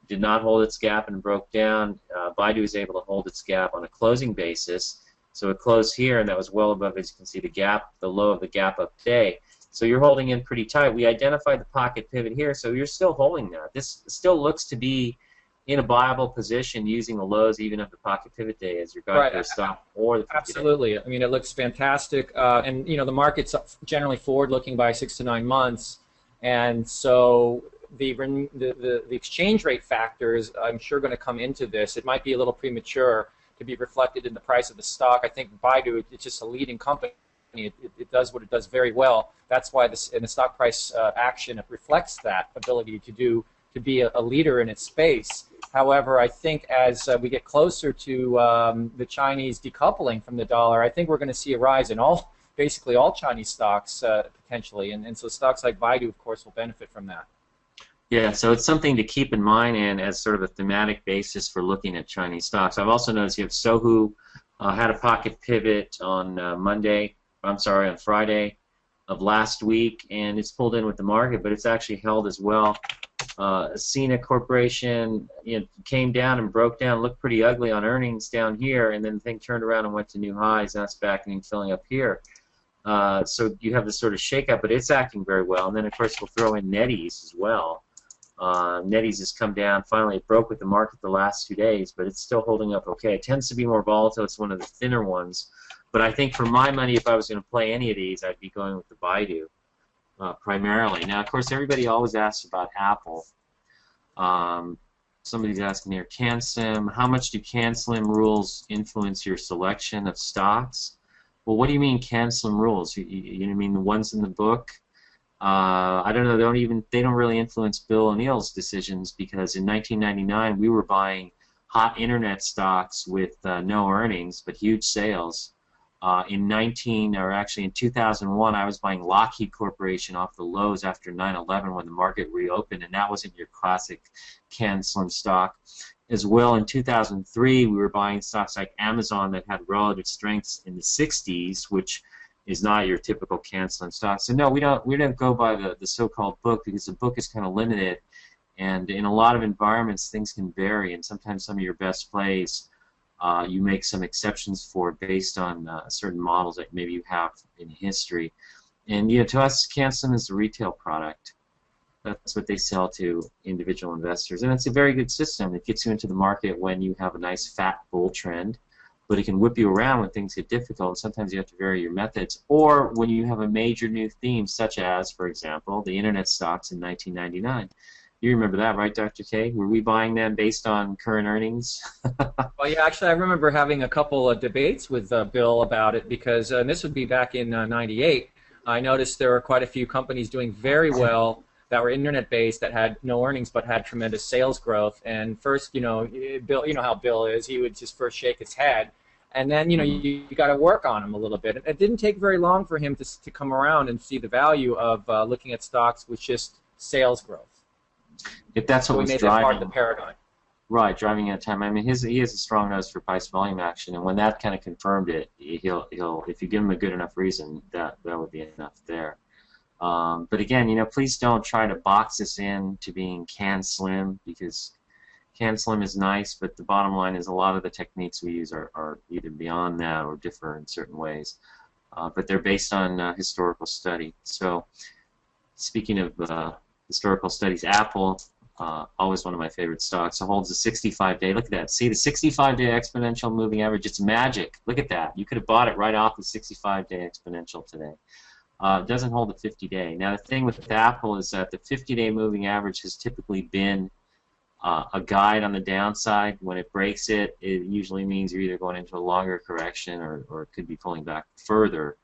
did not hold its gap and broke down. Baidu is able to hold its gap on a closing basis. So it closed here, and that was well above, as you can see, the low of the gap up today. So you're holding in pretty tight. We identified the pocket pivot here, so you're still holding that. This still looks to be in a viable position using the lows even of the pocket pivot day as your guide for a stock or the 50-day. Absolutely. I mean, it looks fantastic, and the market's generally forward-looking by 6 to 9 months, and so the exchange rate factors, I'm sure, going to come into this. It might be a little premature to be reflected in the price of the stock. I think Baidu, it's just a leading company. It does what it does very well. That's why in the stock price action, it reflects that ability to be a leader in its space. However, I think as we get closer to the Chinese decoupling from the dollar, I think we're going to see a rise in basically all Chinese stocks potentially, and so stocks like Baidu, of course, will benefit from that. Yeah, so it's something to keep in mind, and as sort of a thematic basis for looking at Chinese stocks. I've also noticed you have Sohu had a pocket pivot on Friday of last week, and it's pulled in with the market, but it's actually held as well. Sina Corporation came down and broke down, looked pretty ugly on earnings down here, and then the thing turned around and went to new highs. That's backing and filling up here. So you have this sort of shakeup, but it's acting very well. And then, of course, we'll throw in NetEase as well. NetEase has come down. Finally, it broke with the market the last 2 days, but it's still holding up okay. It tends to be more volatile. It's one of the thinner ones. But I think for my money, if I was going to play any of these, I'd be going with the Baidu primarily. Now, of course, everybody always asks about Apple. Somebody's asking here, CanSlim, how much do CanSlim rules influence your selection of stocks? Well, what do you mean CanSlim rules? You mean the ones in the book? I don't know. They don't really influence Bill O'Neill's decisions, because in 1999 we were buying hot internet stocks with no earnings but huge sales. In 2001, I was buying Lockheed Corporation off the lows after 9/11 when the market reopened, and that wasn't your classic CanSlim stock. As well, in 2003, we were buying stocks like Amazon that had relative strengths in the 60s, which is not your typical CanSlim stock. So no, we don't go by the so-called book, because the book is kind of limited, and in a lot of environments things can vary, and sometimes some of your best plays you make some exceptions for based on certain models that maybe you have in history. And to us, CanSlim is a retail product. That's what they sell to individual investors, and it's a very good system. It gets you into the market when you have a nice fat bull trend, but it can whip you around when things get difficult, and sometimes you have to vary your methods, or when you have a major new theme, such as, for example, the internet stocks in 1999. You remember that, right, Dr. K? Were we buying them based on current earnings? Well, yeah, actually, I remember having a couple of debates with Bill about it because and this would be back in '98. I noticed there were quite a few companies doing very well that were internet-based that had no earnings but had tremendous sales growth. And first, Bill, you know how Bill is. He would just first shake his head, and then you got to work on him a little bit. It didn't take very long for him to come around and see the value of looking at stocks with just sales growth. If that's what so was we made driving that part of the paradigm. Right, driving at time. I mean, he has a strong nose for price volume action, and when that kind of confirmed it, he'll if you give him a good enough reason, that would be enough there. But again, please don't try to box this in to being can slim, because can slim is nice, but the bottom line is a lot of the techniques we use are either beyond that or differ in certain ways. But they're based on historical study. So, speaking of historical studies, Apple. Always one of my favorite stocks. It holds a 65-day. Look at that. See the 65-day exponential moving average? It's magic. Look at that. You could have bought it right off the 65-day exponential today. It doesn't hold a 50-day. Now the thing with Apple is that the 50-day moving average has typically been a guide on the downside. When it breaks it, it usually means you're either going into a longer correction or it could be pulling back further.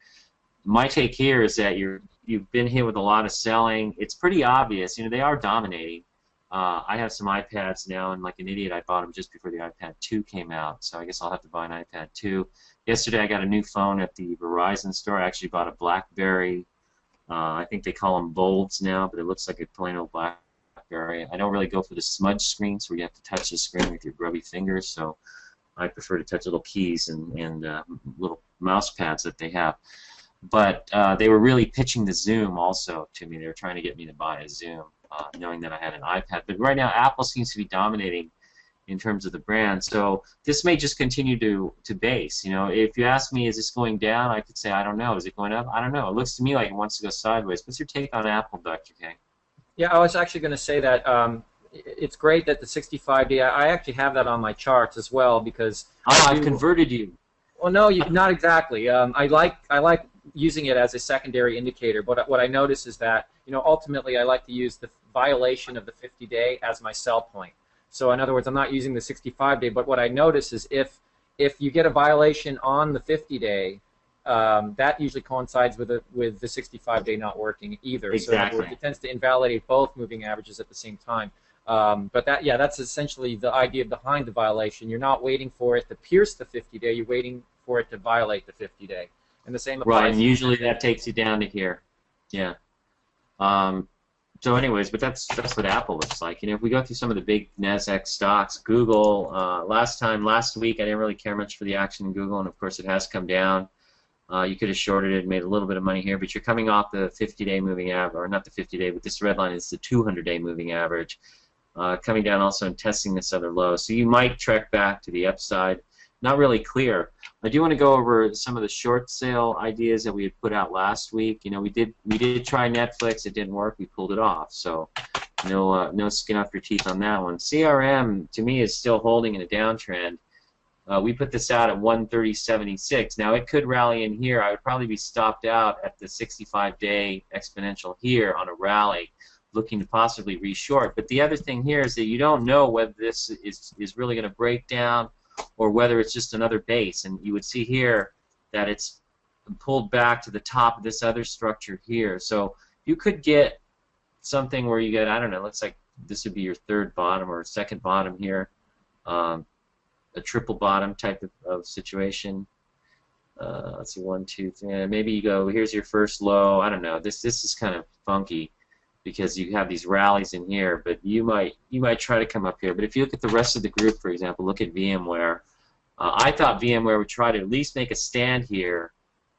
My take here is that you've been hit with a lot of selling. It's pretty obvious. They are dominating. I have some iPads now, and like an idiot, I bought them just before the iPad 2 came out, so I guess I'll have to buy an iPad 2. Yesterday, I got a new phone at the Verizon store. I actually bought a BlackBerry. I think they call them Bolds now, but it looks like a plain old BlackBerry. I don't really go for the smudge screens where you have to touch the screen with your grubby fingers, so I prefer to touch little keys and little mouse pads that they have. But they were really pitching the Zoom also to me. They were trying to get me to buy a Zoom. Knowing that I had an iPad. But right now, Apple seems to be dominating in terms of the brand. So this may just continue to base. If you ask me, is this going down? I could say, I don't know. Is it going up? I don't know. It looks to me like it wants to go sideways. What's your take on Apple, Dr. K? Yeah, I was actually going to say that it's great that the 65-day, I actually have that on my charts as well because... I've converted you. Well, no, not exactly. I like using it as a secondary indicator, but what I notice is that ultimately I like to use the violation of the 50-day as my sell point. So in other words, I'm not using the 65-day, but what I notice is if you get a violation on the 50-day, that usually coincides with the 65-day not working either. Exactly. So it tends to invalidate both moving averages at the same time. But that's essentially the idea behind the violation. You're not waiting for it to pierce the 50-day. You're waiting for it to violate the 50-day. And the same applies. Right, and usually that takes you down to here. Yeah. So anyways, but that's what Apple looks like. If we go through some of the big NASDAQ stocks, Google, last week I didn't really care much for the action in Google, and of course it has come down. You could have shorted it, made a little bit of money here, but you're coming off the 50-day moving average, or not the 50-day, but this red line is the 200-day moving average, coming down also and testing this other low. So you might trek back to the upside. Not really clear. I do want to go over some of the short sale ideas that we had put out last week. We did try Netflix. It didn't work. We pulled it off. So no skin off your teeth on that one. CRM to me is still holding in a downtrend. We put this out at 130.76. Now it could rally in here. I would probably be stopped out at the 65-day exponential here on a rally, looking to possibly reshort. But the other thing here is that you don't know whether this is really going to break down or whether it's just another base. And you would see here that it's pulled back to the top of this other structure here. So you could get something where you get, I don't know, looks like this would be your third bottom or second bottom here, a triple bottom type of situation. Let's see, 1, 2, 3. Maybe you go, here's your first low. I don't know. This is kind of funky because you have these rallies in here, but you might try to come up here. But if you look at the rest of the group, for example, look at VMware. I thought VMware would try to at least make a stand here,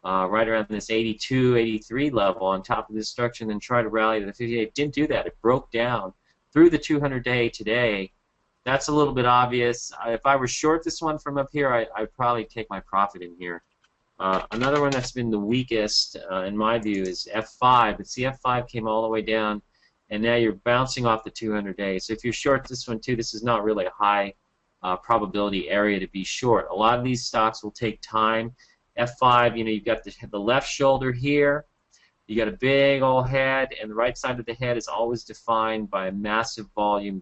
right around this 82, 83 level on top of this structure, and then try to rally to the 58. It didn't do that. It broke down through the 200-day today. That's a little bit obvious. If I were short this one from up here, I'd probably take my profit in here. Another one that's been the weakest, in my view, is F5. But see, F5 came all the way down, and now you're bouncing off the 200-day. So if you're short this one too, this is not really a high probability area to be short. A lot of these stocks will take time. F5, you've got the left shoulder here. You got a big old head, and the right side of the head is always defined by a massive volume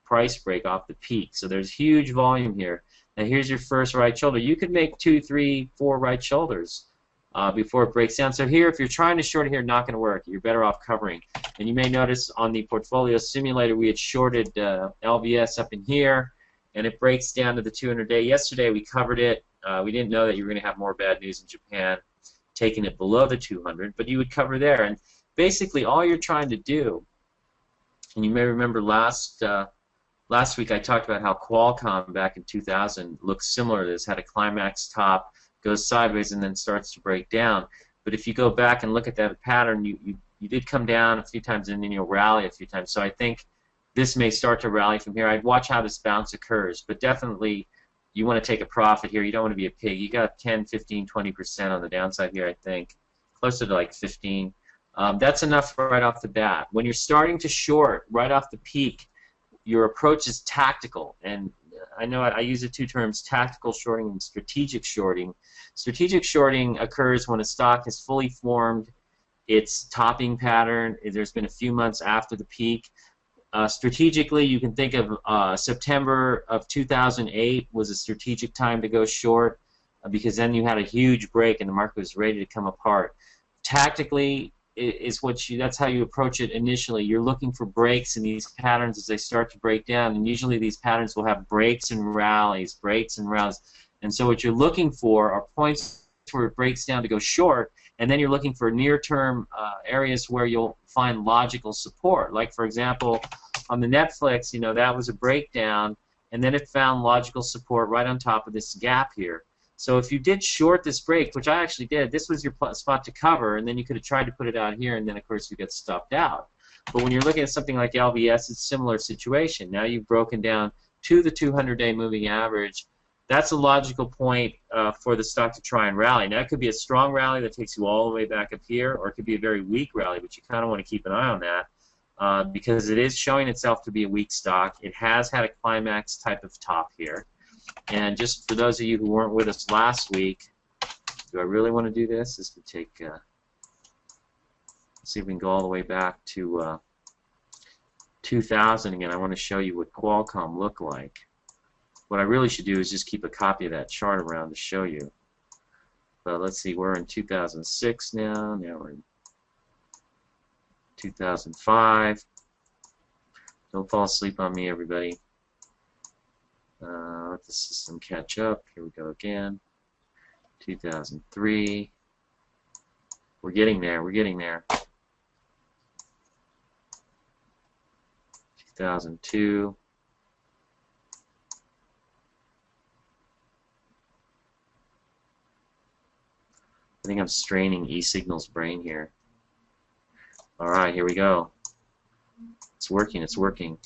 price break off the peak. So there's huge volume here. Now here's your first right shoulder. You could make 2, 3, 4 right shoulders before it breaks down. So here, if you're trying to short it here, not going to work. You're better off covering. And you may notice on the portfolio simulator we had shorted LVS up in here, and it breaks down to the 200-day. Yesterday we covered it. We didn't know that you were going to have more bad news in Japan, taking it below the 200, but you would cover there. And basically all you're trying to do, and you may remember last week I talked about how Qualcomm back in 2000 looked similar to this, had a climax top, goes sideways, and then starts to break down. But if you go back and look at that pattern, you did come down a few times and then you'll rally a few times. So I think this may start to rally from here. I'd watch how this bounce occurs, but definitely you want to take a profit here. You don't want to be a pig. You got 10, 15, 20% on the downside here, I think, closer to like 15. That's enough right off the bat. When you're starting to short right off the peak, your approach is tactical, and I know I use the two terms, tactical shorting and strategic shorting. Strategic shorting occurs when a stock has fully formed its topping pattern. There's been a few months after the peak. Strategically, you can think of September of 2008 was a strategic time to go short because then you had a huge break and the market was ready to come apart. Tactically, that's how you approach it initially. You're looking for breaks in these patterns as they start to break down, and usually these patterns will have breaks and rallies, and so what you're looking for are points where it breaks down to go short, and then you're looking for near-term areas where you'll find logical support. Like, for example, on the Netflix, that was a breakdown, and then it found logical support right on top of this gap here. So if you did short this break, which I actually did, this was your spot to cover, and then you could have tried to put it out here, and then, of course, you get stopped out. But when you're looking at something like LVS, it's a similar situation. Now you've broken down to the 200-day moving average. That's a logical point for the stock to try and rally. Now, it could be a strong rally that takes you all the way back up here, or it could be a very weak rally, but you kind of want to keep an eye on that because it is showing itself to be a weak stock. It has had a climax type of top here. And just for those of you who weren't with us last week, do I really want to do this? This would take, let's see if we can go all the way back to 2000 again. I want to show you what Qualcomm looked like. What I really should do is just keep a copy of that chart around to show you. But let's see, we're in 2006 now. Now we're in 2005. Don't fall asleep on me, everybody. Let the system catch up. Here we go again. 2003. We're getting there. We're getting there. 2002. I think I'm straining E-Signal's brain here. All right, here we go. It's working. It's working.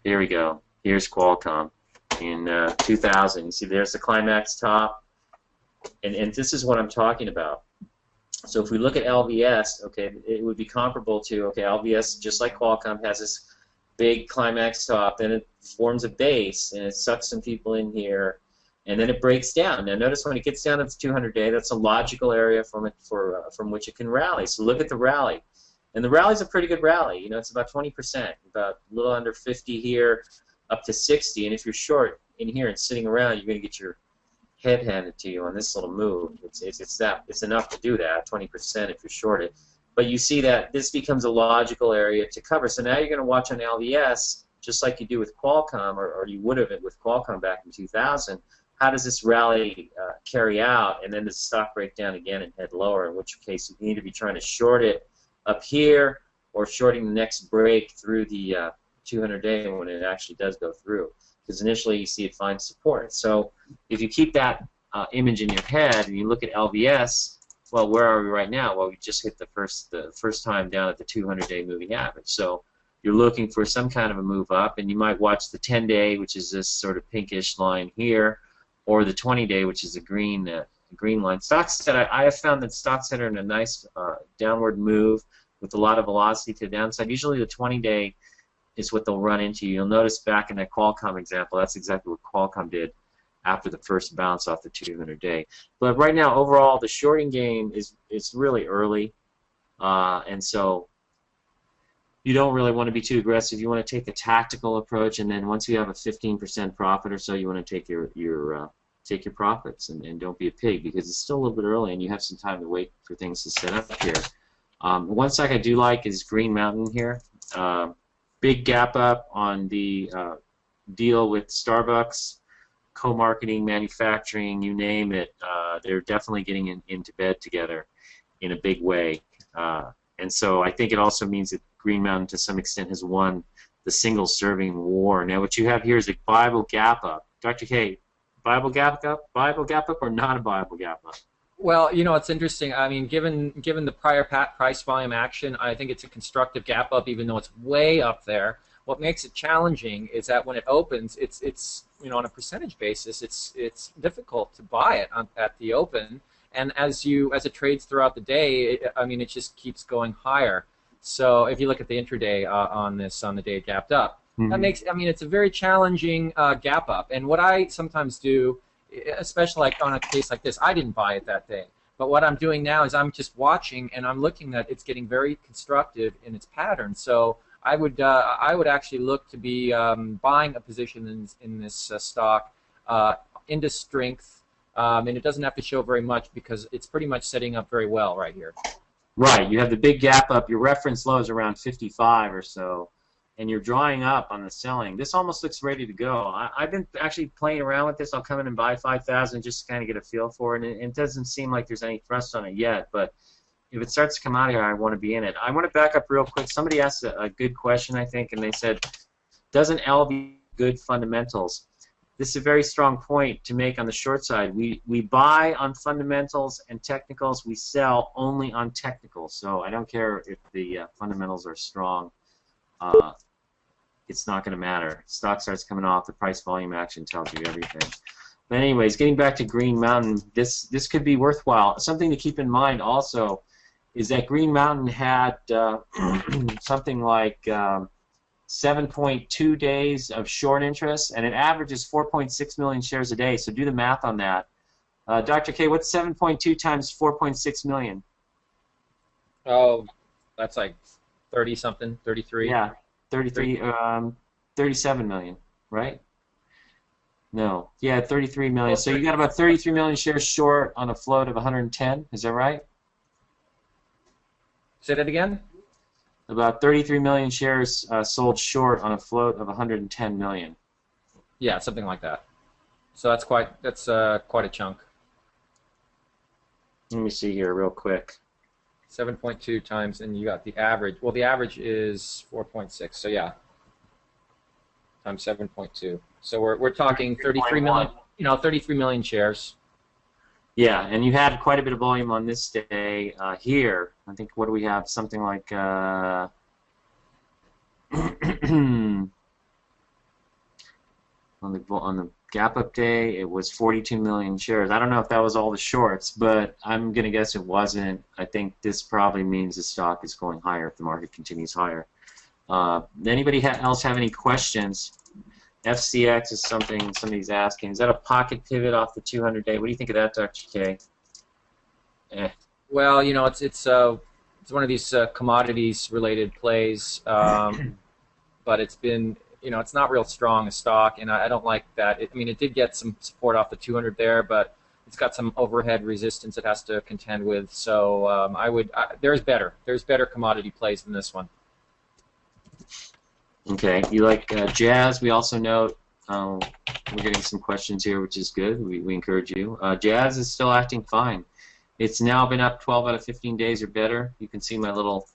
Here we go. Here's Qualcomm in 2000. You see there's the climax top. And this is what I'm talking about. So if we look at LVS, okay, it would be comparable to, okay, LVS, just like Qualcomm, has this big climax top, then it forms a base, and it sucks some people in here, and then it breaks down. Now notice when it gets down to the 200-day, that's a logical area from which it can rally. So look at the rally. And the rally's a pretty good rally. It's about 20%, about a little under 50 here, up to 60. And if you're short in here and sitting around, you're going to get your head handed to you on this little move. It's enough to do that, 20% if you're shorted. But you see that this becomes a logical area to cover. So now you're going to watch on LVS, just like you do with Qualcomm, or you would have it with Qualcomm back in 2000. How does this rally carry out? And then does the stock break down again and head lower, in which case you need to be trying to short it up here, or shorting the next break through the 200-day when it actually does go through. Because initially you see it find support. So if you keep that image in your head and you look at LVS, well, where are we right now? Well, we just hit the first time down at the 200-day moving average. So you're looking for some kind of a move up, and you might watch the 10-day, which is this sort of pinkish line here, or the 20-day, which is a green line. Stocks that I have found that stocks that are in a nice downward move with a lot of velocity to the downside. Usually the 20-day is what they'll run into. You'll notice back in that Qualcomm example, that's exactly what Qualcomm did. after the first bounce off the 200-day. But right now, overall, the shorting game is really early, and so you don't really want to be too aggressive. You want to take a tactical approach, and then once you have a 15% profit or so, you want to take your profits and don't be a pig, because it's still a little bit early and you have some time to wait for things to set up here. One stock I do like is Green Mountain here. Big gap up on the deal with Starbucks, co-marketing, manufacturing, you name it. They're definitely getting into bed together in a big way. And so I think it also means that Green Mountain, to some extent, has won the single-serving war. Now, what you have here is a Bible gap up. Dr. K, Bible gap up or not a Bible gap up? Well, you know, it's interesting. I mean, given the prior price volume action, I think it's a constructive gap up, even though it's way up there. What makes it challenging is that when it opens, it's you know, on a percentage basis, it's difficult to buy it at the open. And as it trades throughout the day, I mean, it just keeps going higher. So if you look at the intraday on the day it gapped up, that makes, I mean, it's a very challenging gap up. And what I sometimes do, especially like on a case like this, I didn't buy it that day. But what I'm doing now is I'm just watching, and I'm looking that it's getting very constructive in its pattern. So I would actually look to be buying a position in this stock into strength, and it doesn't have to show very much because it's pretty much setting up very well right here. Right, you have the big gap up. Your reference low is around 55 or so, and you're drawing up on the selling. This almost looks ready to go. I've been actually playing around with this. I'll come in and buy 5,000 just to kind of get a feel for it. And it doesn't seem like there's any thrust on it yet, but if it starts to come out here, I want to be in it. I want to back up real quick. Somebody asked a good question, I think, and they said, doesn't LV good fundamentals? This is a very strong point to make on the short side. We buy on fundamentals and technicals. We sell only on technicals. So I don't care if the fundamentals are strong. It's not going to matter. Stock starts coming off. The price volume action tells you everything. But anyways, getting back to Green Mountain, this could be worthwhile. Something to keep in mind also is that Green Mountain had something like 7.2 days of short interest, and it averages 4.6 million shares a day. So do the math on that. Dr. K, what's 7.2 times 4.6 million? Oh, that's like 30-something, 33. Yeah, 33, 37 million, right? No, yeah, 33 million. So you got about 33 million shares short on a float of 110. Is that right? Say that again? About 33 million shares sold short on a float of 110 million. Yeah, something like that. So that's quite a chunk. Let me see here real quick. 7.2 times, and you got the average. Well, the average is 4.6. So yeah, times 7.2. So we're talking 33 million. You know, 33 million shares. Yeah, and you had quite a bit of volume on this day here. I think, what do we have? Something like on the gap up day, it was 42 million shares. I don't know if that was all the shorts, but I'm going to guess it wasn't. I think this probably means the stock is going higher if the market continues higher. Anybody else have any questions? FCX is something somebody's asking. Is that a pocket pivot off the 200-day? What do you think of that, Dr. K? Well, you know, it's one of these commodities-related plays, but it's been, you know, it's not real strong a stock, and I don't like that. I mean, it did get some support off the 200 there, but it's got some overhead resistance it has to contend with. So there's better commodity plays than this one. Okay, you like Jazz? We also note we're getting some questions here, which is good. We encourage you. Jazz is still acting fine. It's now been up 12 out of 15 days or better. You can see my little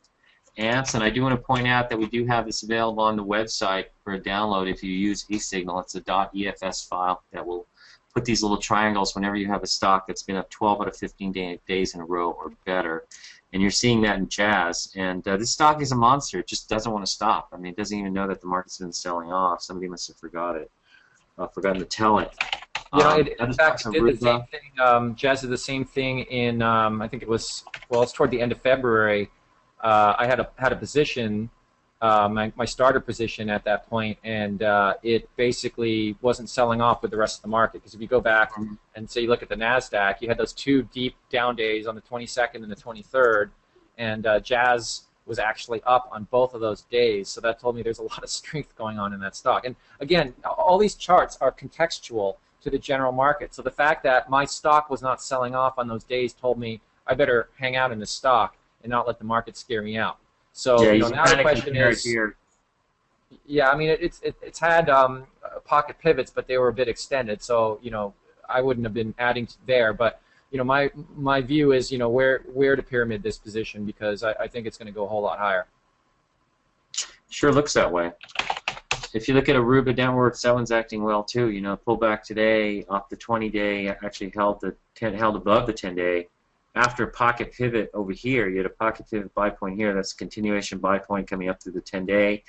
ants, and I do want to point out that we do have this available on the website for a download if you use eSignal. It's a .efs file that will put these little triangles whenever you have a stock that's been up 12 out of 15 days in a row or better. And you're seeing that in Jazz. And this stock is a monster. It just doesn't want to stop. I mean, it doesn't even know that the market's been selling off. Somebody must have forgotten to tell it. You know, in fact, it did the same thing. Jazz did the same thing in, I think it was, well, it's toward the end of February. I had a position my starter position at that point, and it basically wasn't selling off with the rest of the market. Because if you go back and say you look at the NASDAQ, you had those two deep down days on the 22nd and the 23rd, and Jazz was actually up on both of those days. So that told me there's a lot of strength going on in that stock. And again, all these charts are contextual to the general market. So the fact that my stock was not selling off on those days told me I better hang out in the stock and not let the market scare me out. So yeah, now the question is, yeah, I mean it's had pocket pivots, but they were a bit extended. So I wouldn't have been adding there. But my view is where to pyramid this position, because I think it's going to go a whole lot higher. Sure looks that way. If you look at Aruba downwards, that one's acting well too. Pullback today off the 20-day, actually held above the 10-day. After a pocket pivot over here, you had a pocket pivot buy point here. That's a continuation buy point coming up through the 10-day.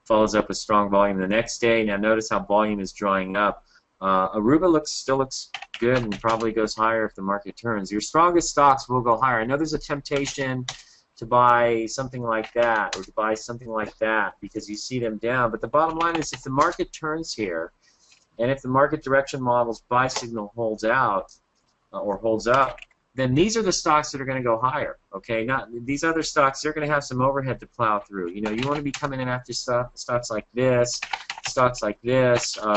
Follows up with strong volume the next day. Now notice how volume is drying up. Aruba still looks good and probably goes higher if the market turns. Your strongest stocks will go higher. I know there's a temptation to buy something like that or to buy something like that because you see them down. But the bottom line is if the market turns here and if the market direction model's buy signal holds out or holds up, then these are the stocks that are going to go higher. Okay, not these other stocks. They're going to have some overhead to plow through. You want to be coming in after stocks like this,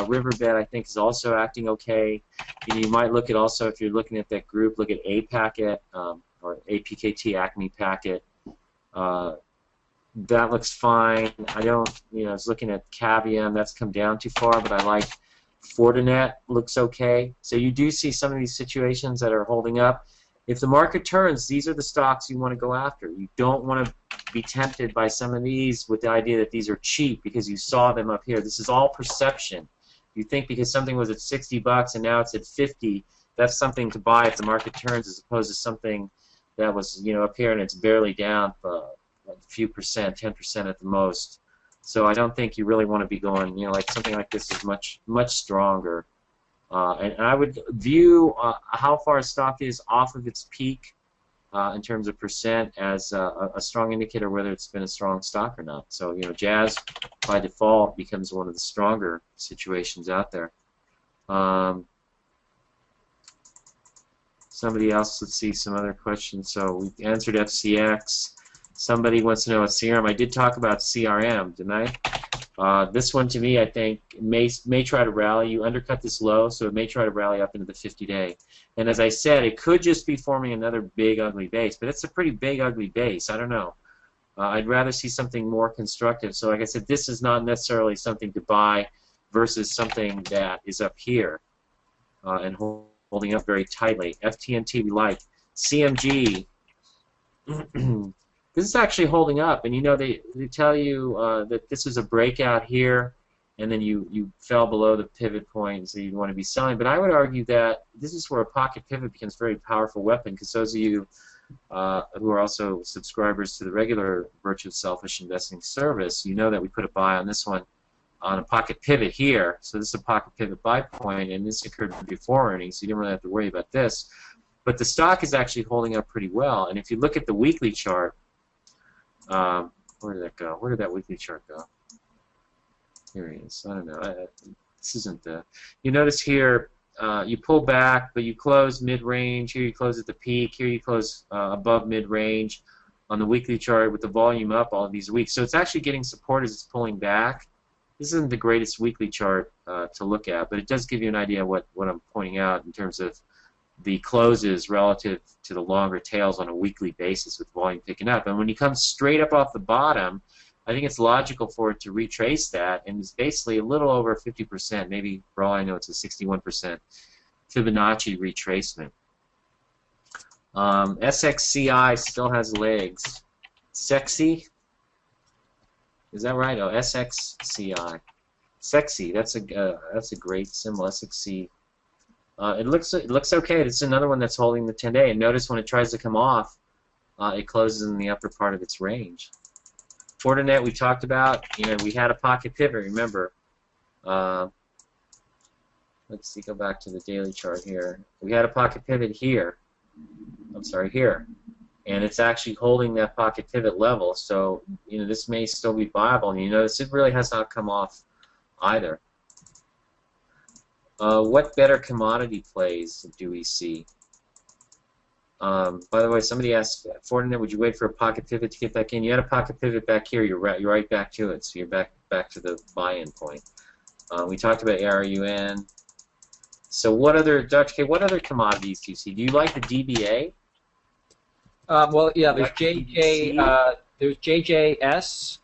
Riverbed, I think, is also acting okay. You might look at also, if you're looking at that group, look at A Packet or APKT Acme Packet. That looks fine. I was looking at Cavium. That's come down too far, but I like Fortinet. Looks okay. So you do see some of these situations that are holding up. If the market turns, these are the stocks you want to go after. You don't want to be tempted by some of these with the idea that these are cheap because you saw them up here. This is all perception. You think because something was at $60 and now it's at 50, that's something to buy if the market turns, as opposed to something that was up here and it's barely down a few percent, 10% at the most. So I don't think you really want to be going, like something like this is much stronger. And I would view how far a stock is off of its peak in terms of percent as a strong indicator whether it's been a strong stock or not. So Jazz by default becomes one of the stronger situations out there. Somebody else, let's see some other questions. So we answered FCX. Somebody wants to know a CRM. I did talk about CRM, didn't I? This one, to me, I think may try to rally. You undercut this low, so it may try to rally up into the 50-day. And as I said, it could just be forming another big, ugly base, but it's a pretty big, ugly base. I don't know. I'd rather see something more constructive. So like I said, this is not necessarily something to buy versus something that is up here and holding up very tightly. FTNT we like. CMG, this is actually holding up, and they tell you that this is a breakout here, and then you fell below the pivot point, so you want to be selling. But I would argue that this is where a pocket pivot becomes a very powerful weapon, because those of you who are also subscribers to the regular Virtue of Selfish Investing service, you know that we put a buy on this one on a pocket pivot here. So this is a pocket pivot buy point, and this occurred before earnings, so you didn't really have to worry about this. But the stock is actually holding up pretty well, and if you look at the weekly chart, where did that go? Where did that weekly chart go? Here he is. I don't know. This isn't the. You notice here, you pull back, but you close mid-range. Here you close at the peak. Here you close above mid-range on the weekly chart with the volume up all of these weeks. So it's actually getting support as it's pulling back. This isn't the greatest weekly chart to look at, but it does give you an idea of what I'm pointing out in terms of the closes relative to the longer tails on a weekly basis with volume picking up. And when you come straight up off the bottom, I think it's logical for it to retrace that, and it's basically a little over 50%, maybe for all I know it's a 61% Fibonacci retracement. SXCI still has legs. Sexy? Is that right? Oh, SXCI. Sexy, that's a great symbol, SXC. It looks okay. It's another one that's holding the 10-day. And notice when it tries to come off, it closes in the upper part of its range. Fortinet we talked about. We had a pocket pivot. Remember. Let's see. Go back to the daily chart here. We had a pocket pivot here. I'm sorry, here. and it's actually holding that pocket pivot level. So this may still be viable. And you notice it really has not come off either. What better commodity plays do we see? By the way, somebody asked, Fortinet, would you wait for a pocket pivot to get back in? You had a pocket pivot back here. You're right back to it. So you're back to the buy-in point. We talked about ARUN. So what other, Dr. K, what other commodities do you see? Do you like the DBA? Well, yeah, there's there's JJS.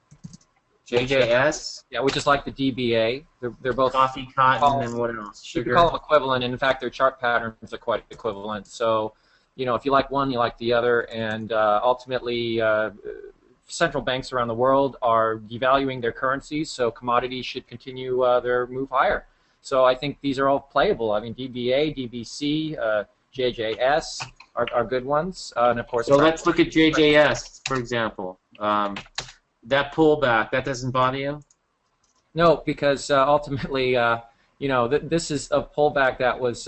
JJS? Yeah, which is like the DBA. They're both coffee, cotton, and what else? Sugar. You can call them equivalent, and in fact, their chart patterns are quite equivalent. So, if you like one, you like the other, and ultimately, central banks around the world are devaluing their currencies, so commodities should continue their move higher. So I think these are all playable. I mean, DBA, DBC, JJS are good ones, and of course. So let's look at JJS, for example. That pullback, that doesn't bother you? No, because ultimately, this is a pullback that was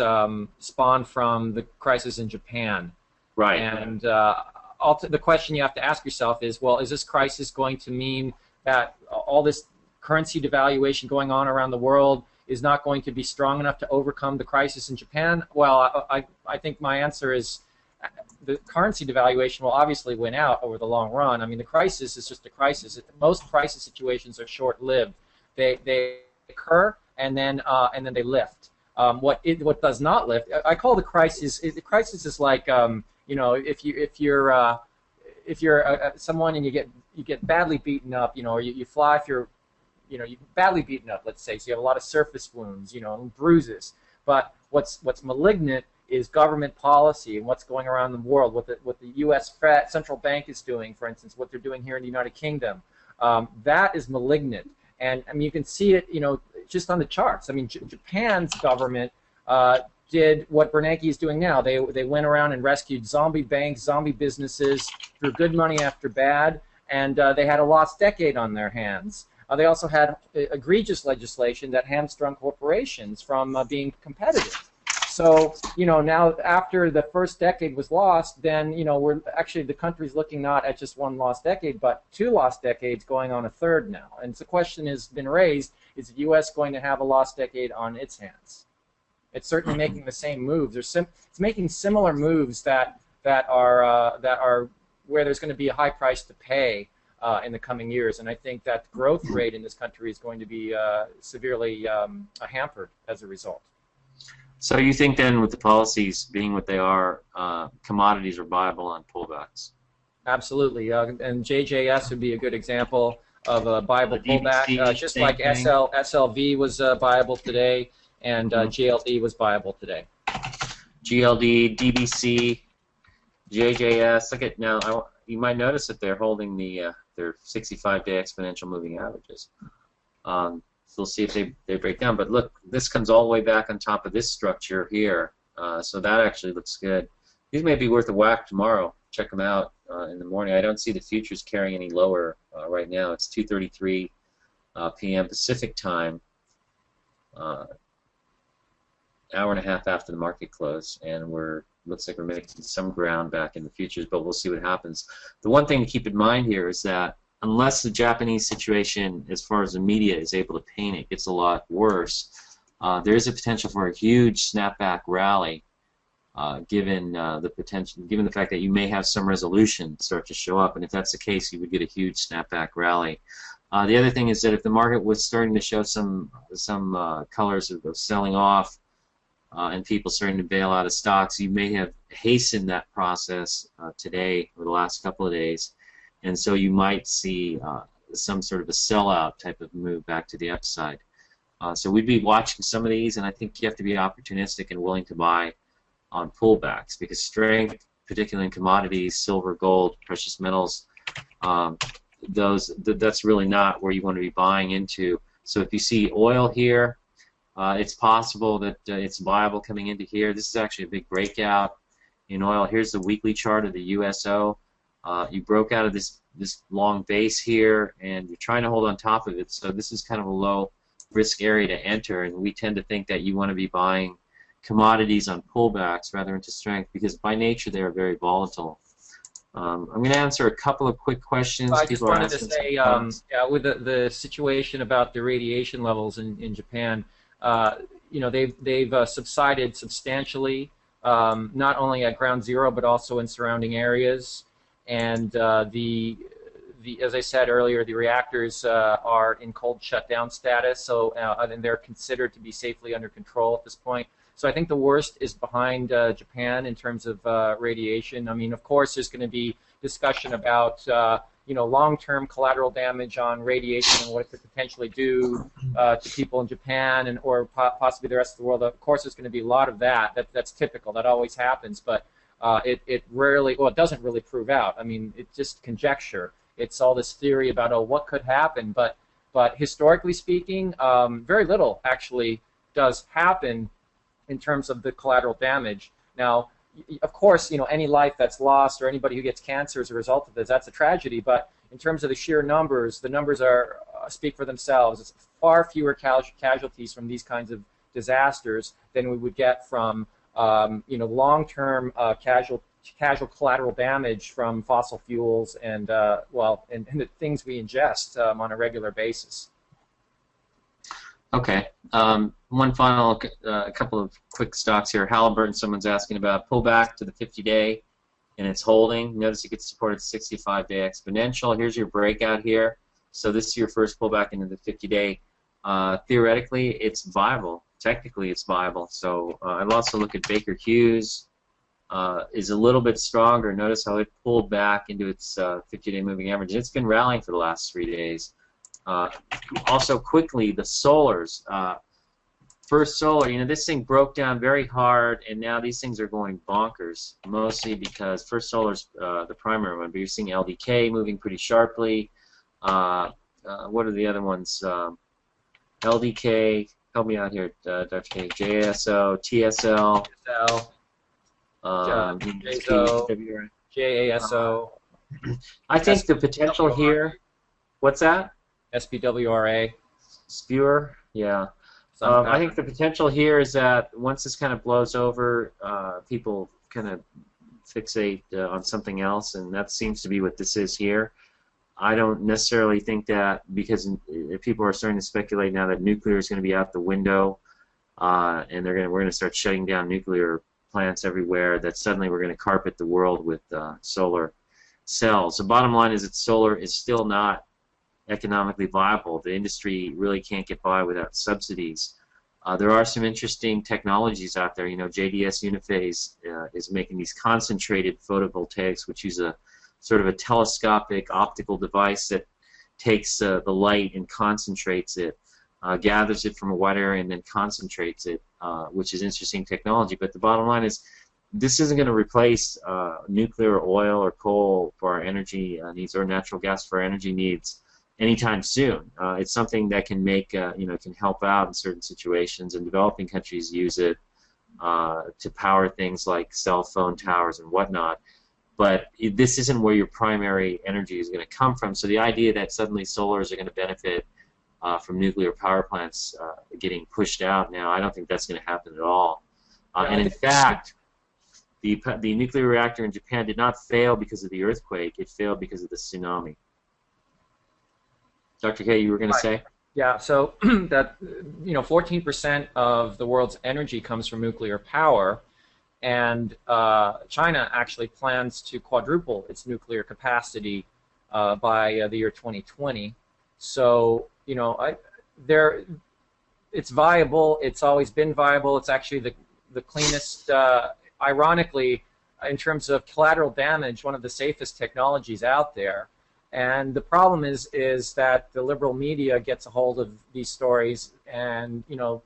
spawned from the crisis in Japan. Right. And the question you have to ask yourself is, well, is this crisis going to mean that all this currency devaluation going on around the world is not going to be strong enough to overcome the crisis in Japan? Well, I think my answer is the currency devaluation will obviously win out over the long run. I mean, the crisis is just a crisis. Most crisis situations are short-lived. They occur and then they lift. What does not lift, I call the crisis. The crisis is like if you're someone and you get badly beaten up, or you fly if you're badly beaten up, let's say, so you have a lot of surface wounds, and bruises. But what's malignant is government policy and what's going around in the world, what the U.S. Fed central bank is doing, for instance, what they're doing here in the United Kingdom. That is malignant, and I mean you can see it, just on the charts. I mean, Japan's government did what Bernanke is doing now. They went around and rescued zombie banks, zombie businesses, threw good money after bad, and they had a lost decade on their hands. They also had egregious legislation that hamstrung corporations from being competitive. So, now after the first decade was lost, then, we're actually, the country's looking not at just one lost decade, but 2 lost decades going on a third now. And the question has been raised, is the U.S. going to have a lost decade on its hands? It's certainly making the same moves. It's making similar moves that are where there's going to be a high price to pay in the coming years. And I think that the growth rate in this country is going to be severely hampered as a result. So you think then, with the policies being what they are, commodities are viable on pullbacks? Absolutely, and JJS would be a good example of a viable pullback, just like SLV was viable today, and GLD was viable today. GLD, DBC, JJS. Look at now. You might notice that they're holding their 65-day exponential moving averages. So we'll see if they break down. But look, this comes all the way back on top of this structure here. So that actually looks good. These may be worth a whack tomorrow. Check them out in the morning. I don't see the futures carrying any lower right now. It's 2:33 p.m. Pacific time, hour and a half after the market close, and looks like we're making some ground back in the futures, but we'll see what happens. The one thing to keep in mind here is that unless the Japanese situation, as far as the media is able to paint it, gets a lot worse, there is a potential for a huge snapback rally, given the fact that you may have some resolution start to show up, and if that's the case, you would get a huge snapback rally. The other thing is that if the market was starting to show some colors of selling off, and people starting to bail out of stocks, you may have hastened that process today or the last couple of days. And so you might see some sort of a sellout type of move back to the upside. So we'd be watching some of these, and I think you have to be opportunistic and willing to buy on pullbacks, because strength, particularly in commodities, silver, gold, precious metals, that's really not where you want to be buying into. So if you see oil here, it's possible that it's viable coming into here. This is actually a big breakout in oil. Here's the weekly chart of the USO. You broke out of this long base here, and you're trying to hold on top of it. So this is kind of a low risk area to enter, and we tend to think that you want to be buying commodities on pullbacks rather into strength, because by nature they are very volatile. I'm going to answer a couple of quick questions. I just wanted to say, yeah, with the situation about the radiation levels in Japan, you know, they've subsided substantially, not only at ground zero but also in surrounding areas, and as I said earlier, the reactors are in cold shutdown status, so and they're considered to be safely under control at this point. So I think the worst is behind Japan in terms of radiation. I mean, of course, there's going to be discussion about you know, long-term collateral damage on radiation and what it could potentially do to people in Japan and or possibly the rest of the world. Of course, there's going to be a lot of that. That's typical. That always happens, but it rarely, well, it doesn't really prove out. I mean, it's just conjecture. It's all this theory about, oh, what could happen, but historically speaking, very little actually does happen in terms of the collateral damage. Now, of course, you know, any life that's lost or anybody who gets cancer as a result of this, that's a tragedy. But in terms of the sheer numbers, the numbers are speak for themselves. It's far fewer casualties from these kinds of disasters than we would get from you know, long-term casual collateral damage from fossil fuels and well, and the things we ingest on a regular basis. Okay. One final couple of quick stocks here. Halliburton, someone's asking about pullback to the 50-day, and it's holding. Notice it gets supported 65-day exponential. Here's your breakout here. So this is your first pullback into the 50-day. Theoretically, it's viable. Technically, it's viable. So I'll also look at Baker Hughes. Is a little bit stronger. Notice how it pulled back into its 50-day moving average. It's been rallying for the last 3 days. Also, quickly, the solars. First Solar, you know, this thing broke down very hard, and now these things are going bonkers, mostly because First Solar's the primary one, but you're seeing LDK moving pretty sharply. What are the other ones? LDK, help me out here, Dr. K. JSO, TSL, JASO. I think the potential here, what's that? SPWRA. Spewer, yeah. I think the potential here is that once this kind of blows over, people kind of fixate on something else, and that seems to be what this is here. I don't necessarily think that because people are starting to speculate now that nuclear is going to be out the window, and we're going to start shutting down nuclear plants everywhere, that suddenly we're going to carpet the world with solar cells. The bottom line is that solar is still not economically viable. The industry really can't get by without subsidies. There are some interesting technologies out there. You know, JDS Uniphase is making these concentrated photovoltaics, which use a sort of a telescopic optical device that takes the light and concentrates it, gathers it from a wide area and then concentrates it, which is interesting technology. But the bottom line is this isn't going to replace nuclear or oil or coal for our energy needs or natural gas for our energy needs anytime soon. It's something that can make, you know, can help out in certain situations, and developing countries use it to power things like cell phone towers and whatnot. But this isn't where your primary energy is going to come from. So the idea that suddenly solars are going to benefit from nuclear power plants getting pushed out now, I don't think that's going to happen at all. And in fact, the nuclear reactor in Japan did not fail because of the earthquake. It failed because of the tsunami. Dr. K, you were going to say? Yeah, so that, you know, 14% of the world's energy comes from nuclear power, and China actually plans to quadruple its nuclear capacity by the year 2020. So, you know, it's viable. It's always been viable. It's actually the cleanest, ironically, in terms of collateral damage, one of the safest technologies out there. And the problem is that the liberal media gets a hold of these stories, and, you know,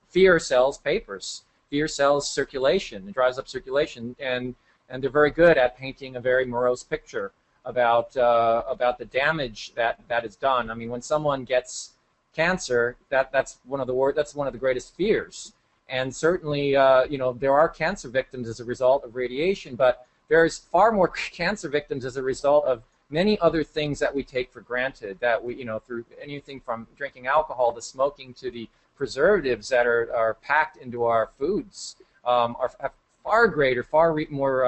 fear sells papers. Fear sells circulation. It drives up circulation, and they're very good at painting a very morose picture about the damage that is done. I mean, when someone gets cancer, that's one of the greatest fears. And certainly, you know, there are cancer victims as a result of radiation, but there's far more cancer victims as a result of many other things that we take for granted, that we, you know, through anything from drinking alcohol to smoking to the preservatives that are packed into our foods, have far greater, more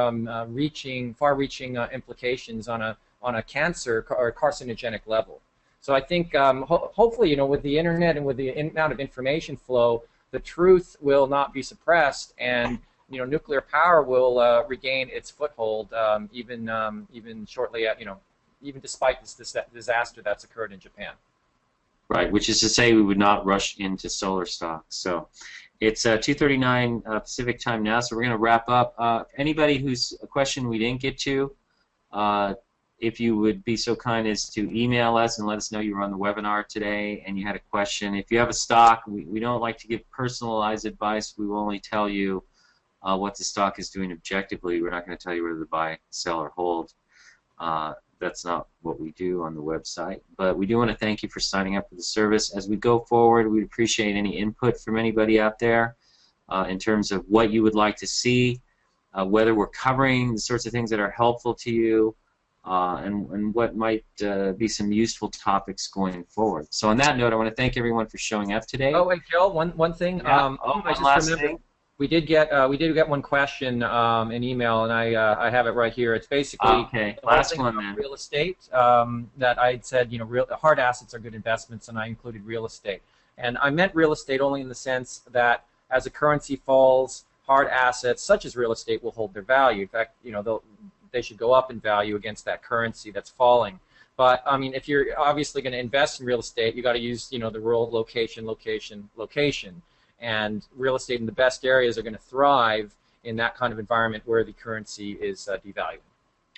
far-reaching implications on a cancer or carcinogenic level. So I think hopefully, with the internet and with the amount of information flow, the truth will not be suppressed, and nuclear power will regain its foothold, even shortly even despite this disaster that's occurred in Japan. Right, which is to say we would not rush into solar stocks. So it's 2:39 Pacific time now, so we're going to wrap up. Anybody whose question we didn't get to, if you would be so kind as to email us and let us know you were on the webinar today and you had a question. If you have a stock, we don't like to give personalized advice. We will only tell you what the stock is doing objectively. We're not going to tell you whether to buy, sell, or hold. That's not what we do on the website. But we do want to thank you for signing up for the service. As we go forward, we'd appreciate any input from anybody out there in terms of what you would like to see, whether we're covering the sorts of things that are helpful to you, and what might be some useful topics going forward. So on that note, I want to thank everyone for showing up today. Oh, and Gil, one thing. Yeah. I just remembered. We did get one question in email, and I have it right here. It's basically last one then. Real estate. That I said hard assets are good investments, and I included real estate. And I meant real estate only in the sense that as a currency falls, hard assets such as real estate will hold their value. In fact, they should go up in value against that currency that's falling. But I mean, if you're obviously going to invest in real estate, you got to use the rule location. And real estate in the best areas are going to thrive in that kind of environment where the currency is devaluing.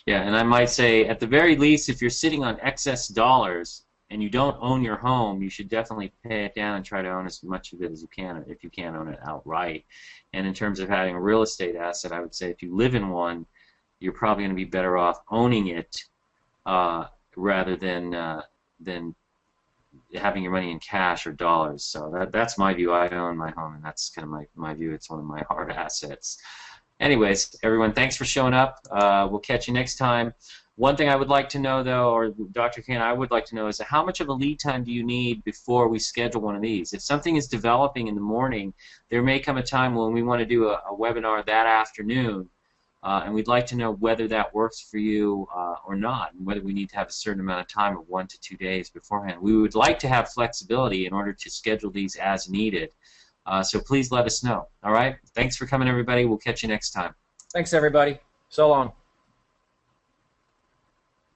Yeah, and I might say, at the very least, if you're sitting on excess dollars and you don't own your home, you should definitely pay it down and try to own as much of it as you can, if you can't own it outright. And in terms of having a real estate asset, I would say if you live in one, you're probably going to be better off owning it rather than having your money in cash or dollars. So that's my view. I own my home, and that's kind of my view. It's one of my hard assets. Anyways, everyone, thanks for showing up. We'll catch you next time. One thing I would like to know, though, or Dr. Kane, I would like to know, is how much of a lead time do you need before we schedule one of these? If something is developing in the morning, there may come a time when we want to do a webinar that afternoon, and we'd like to know whether that works for you or not, and whether we need to have a certain amount of time of 1 to 2 days beforehand. We would like to have flexibility in order to schedule these as needed. So please let us know. All right? Thanks for coming, everybody. We'll catch you next time. Thanks, everybody. So long.